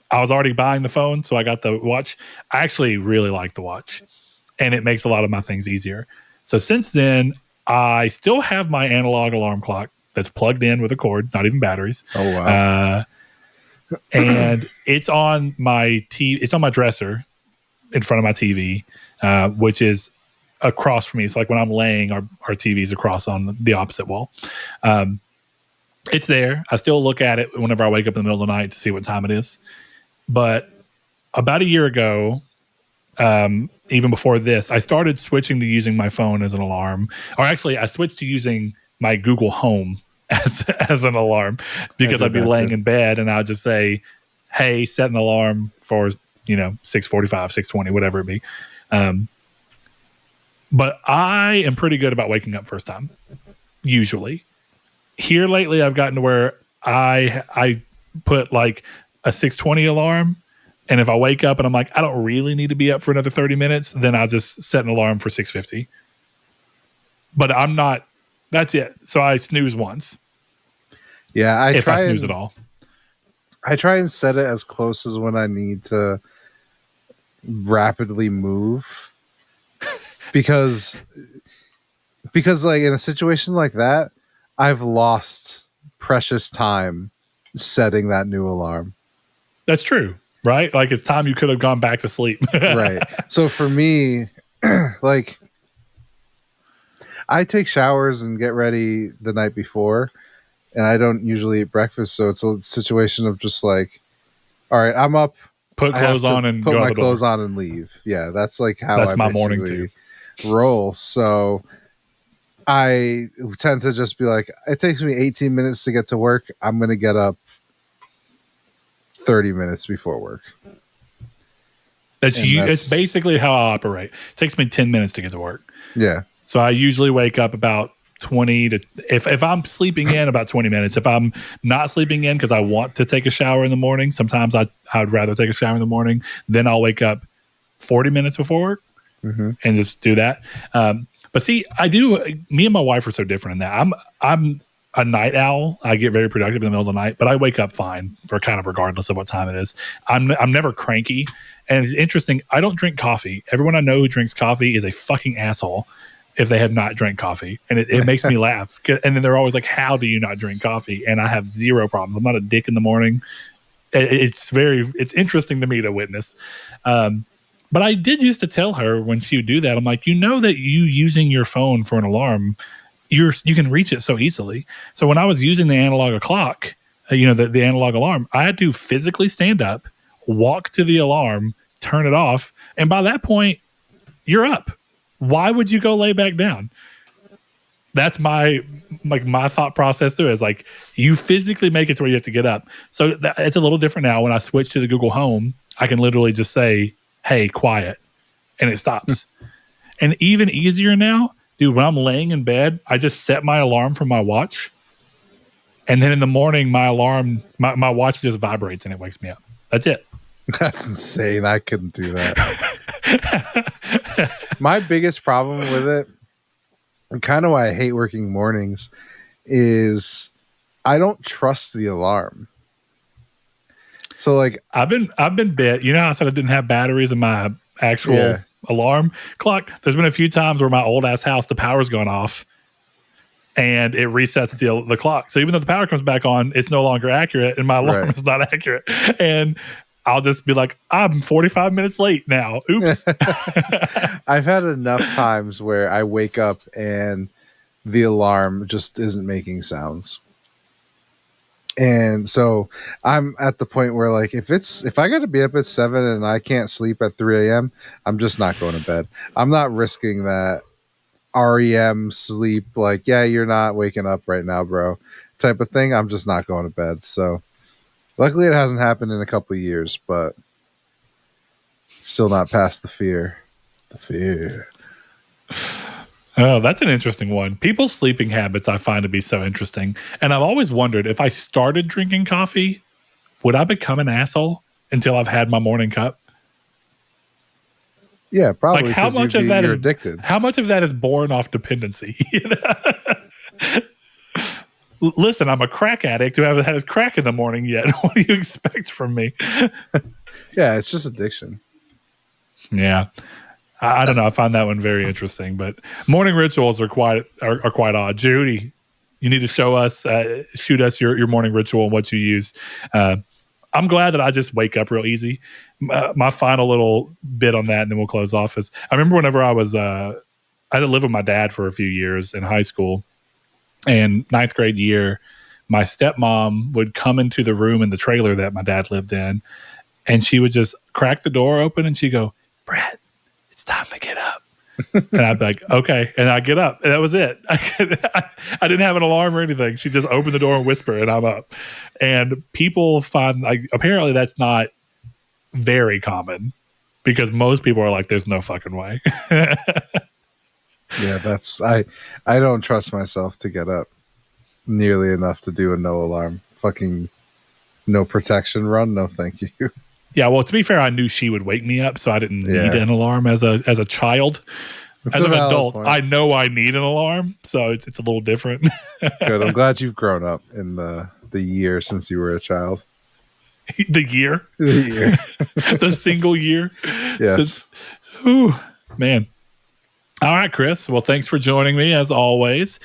I was already buying the phone, so I got the watch. I actually really like the watch, and it makes a lot of my things easier. So since then, I still have my analog alarm clock that's plugged in with a cord, not even batteries. Oh, wow. And it's on my it's on my dresser in front of my TV, which is across from me. So like when I'm laying, our TV's across on the opposite wall. It's there. I still look at it whenever I wake up in the middle of the night to see what time it is. But about a year ago, even before this, I started switching to using my phone as an alarm. Or actually, I switched to using my Google Home as an alarm, because I'd be laying in bed and I'd just say, hey, set an alarm for 6:45, 6:20, whatever it be. But I am pretty good about waking up first time, usually. Here lately, I've gotten to where I put like a 6:20 alarm, and if I wake up and I'm like, I don't really need to be up for another 30 minutes, then I'll just set an alarm for 6:50. But I'm not. That's it. So I snooze once. Yeah, if I snooze at all. I try and set it as close as when I need to rapidly move, because like in a situation like that, I've lost precious time setting that new alarm. That's true, right? Like it's time you could have gone back to sleep. Right. So for me, like I take showers and get ready the night before, and I don't usually eat breakfast. So it's a situation of just like, all right, I'm up. Put clothes on and put go my clothes on and leave. Yeah, that's like how that's I my morning too. Roll. So I tend to just be like, it takes me 18 minutes to get to work. I'm going to get up 30 minutes before work. It's basically how I operate. It takes me 10 minutes to get to work. Yeah. So I usually wake up about 20 to, if I'm sleeping in, about 20 minutes. If I'm not sleeping in because I want to take a shower in the morning, sometimes I would rather take a shower in the morning, then I'll wake up 40 minutes before work and just do that. But see, me and my wife are so different in that. I'm a night owl. I get very productive in the middle of the night, but I wake up fine, or kind of regardless of what time it is. I'm never cranky. And it's interesting, I don't drink coffee. Everyone I know who drinks coffee is a fucking asshole if they have not drank coffee. And it makes me laugh. And then they're always like, how do you not drink coffee? And I have zero problems. I'm not a dick in the morning. It's interesting to me to witness. But I did used to tell her when she would do that, I'm like, that you using your phone for an alarm, you can reach it so easily. So when I was using the analog clock, the analog alarm, I had to physically stand up, walk to the alarm, turn it off. And by that point, you're up. Why would you go lay back down? That's my thought process too, is like you physically make it to where you have to get up. So it's a little different now. When I switch to the Google Home, I can literally just say, "Hey, quiet," and it stops. And even easier now, dude, when I'm laying in bed, I just set my alarm from my watch. And then in the morning, my watch just vibrates and it wakes me up. That's it. That's insane. I couldn't do that. My biggest problem with it, and kind of why I hate working mornings, is I don't trust the alarm. So like I've been bit. You know how I said I didn't have batteries in my actual alarm clock? There's been a few times where my old ass house, the power's gone off and it resets the clock. So even though the power comes back on, it's no longer accurate and my alarm is not accurate. And I'll just be like, I'm 45 minutes late now. Oops. I've had enough times where I wake up and the alarm just isn't making sounds. And so I'm at the point where like if I got to be up at 7 and I can't sleep at 3 a.m., I'm just not going to bed. I'm not risking that REM sleep, like, yeah, you're not waking up right now, bro, type of thing. I'm just not going to bed. So luckily it hasn't happened in a couple of years, but still not past the fear. The fear. Oh, that's an interesting one. People's sleeping habits I find to be so interesting. And I've always wondered, if I started drinking coffee, would I become an asshole until I've had my morning cup? Yeah, probably. Like how much of that is addicted? How much of that is born off dependency? Listen, I'm a crack addict who hasn't had his crack in the morning yet. What do you expect from me? Yeah, it's just addiction. Yeah. I don't know. I find that one very interesting, but morning rituals are quite odd. Judy, you need to shoot us your morning ritual and what you use. I'm glad that I just wake up real easy. My final little bit on that, and then we'll close off, is I remember whenever I had to live with my dad for a few years in high school, and ninth grade year, my stepmom would come into the room in the trailer that my dad lived in, and she would just crack the door open and she'd go, "Brett, it's time to get up." And I'd be like, okay. And I get up. And that was it. I didn't have an alarm or anything. She just opened the door and whisper, and I'm up. And people find, like, apparently that's not very common, because most people are like, there's no fucking way. Yeah, I don't trust myself to get up nearly enough to do a no alarm. Fucking no protection run. No, thank you. Yeah, well, to be fair, I knew she would wake me up, so I didn't need an alarm as a child. As an adult, point. I know I need an alarm, so it's a little different. Good. I'm glad you've grown up in the year since you were a child. The year? The year. The single year? Yes. Man. All right, Chris. Well, thanks for joining me, as always.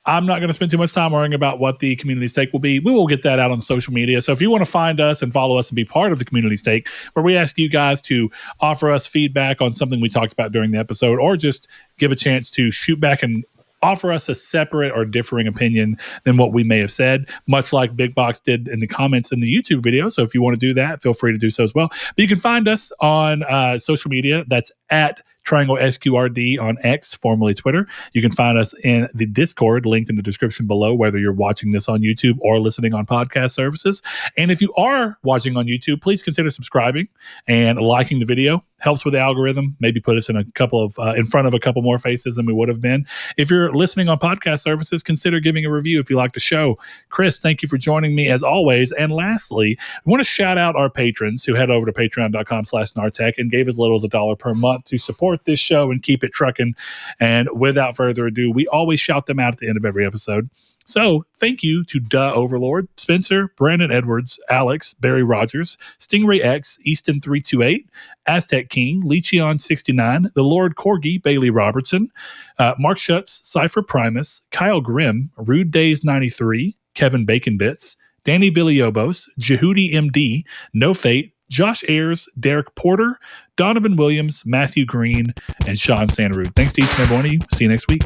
I'm not going to spend too much time worrying about what the community stake will be. We will get that out on social media. So if you want to find us and follow us and be part of the community stake, where we ask you guys to offer us feedback on something we talked about during the episode, or just give a chance to shoot back and offer us a separate or differing opinion than what we may have said, much like Big Box did in the comments in the YouTube video. So if you want to do that, feel free to do so as well. But you can find us on social media. That's at Triangle SQRD on X, formerly Twitter. You can find us in the Discord, linked in the description below, whether you're watching this on YouTube or listening on podcast services. And if you are watching on YouTube, please consider subscribing and liking the video. Helps with the algorithm. Maybe put us in in front of a couple more faces than we would have been. If you're listening on podcast services, consider giving a review if you like the show. Chris, thank you for joining me as always. And lastly, I want to shout out our patrons who head over to patreon.com/Nartech and gave as little as $1 per month to support this show and keep it trucking. And without further ado, we always shout them out at the end of every episode. So thank you to Duh Overlord, Spencer, Brandon Edwards, Alex, Barry Rogers, Stingray X, Easton328, Aztec King, Lecheon69, The Lord Corgi, Bailey Robertson, Mark Schutz, Cypher Primus, Kyle Grimm, Rude Days 93, Kevin Bacon Bits, Danny Villalobos, Jehudi MD, No Fate, Josh Ayers, Derek Porter, Donovan Williams, Matthew Green, and Sean Sanrud. Thanks to each and every one of you. See you next week.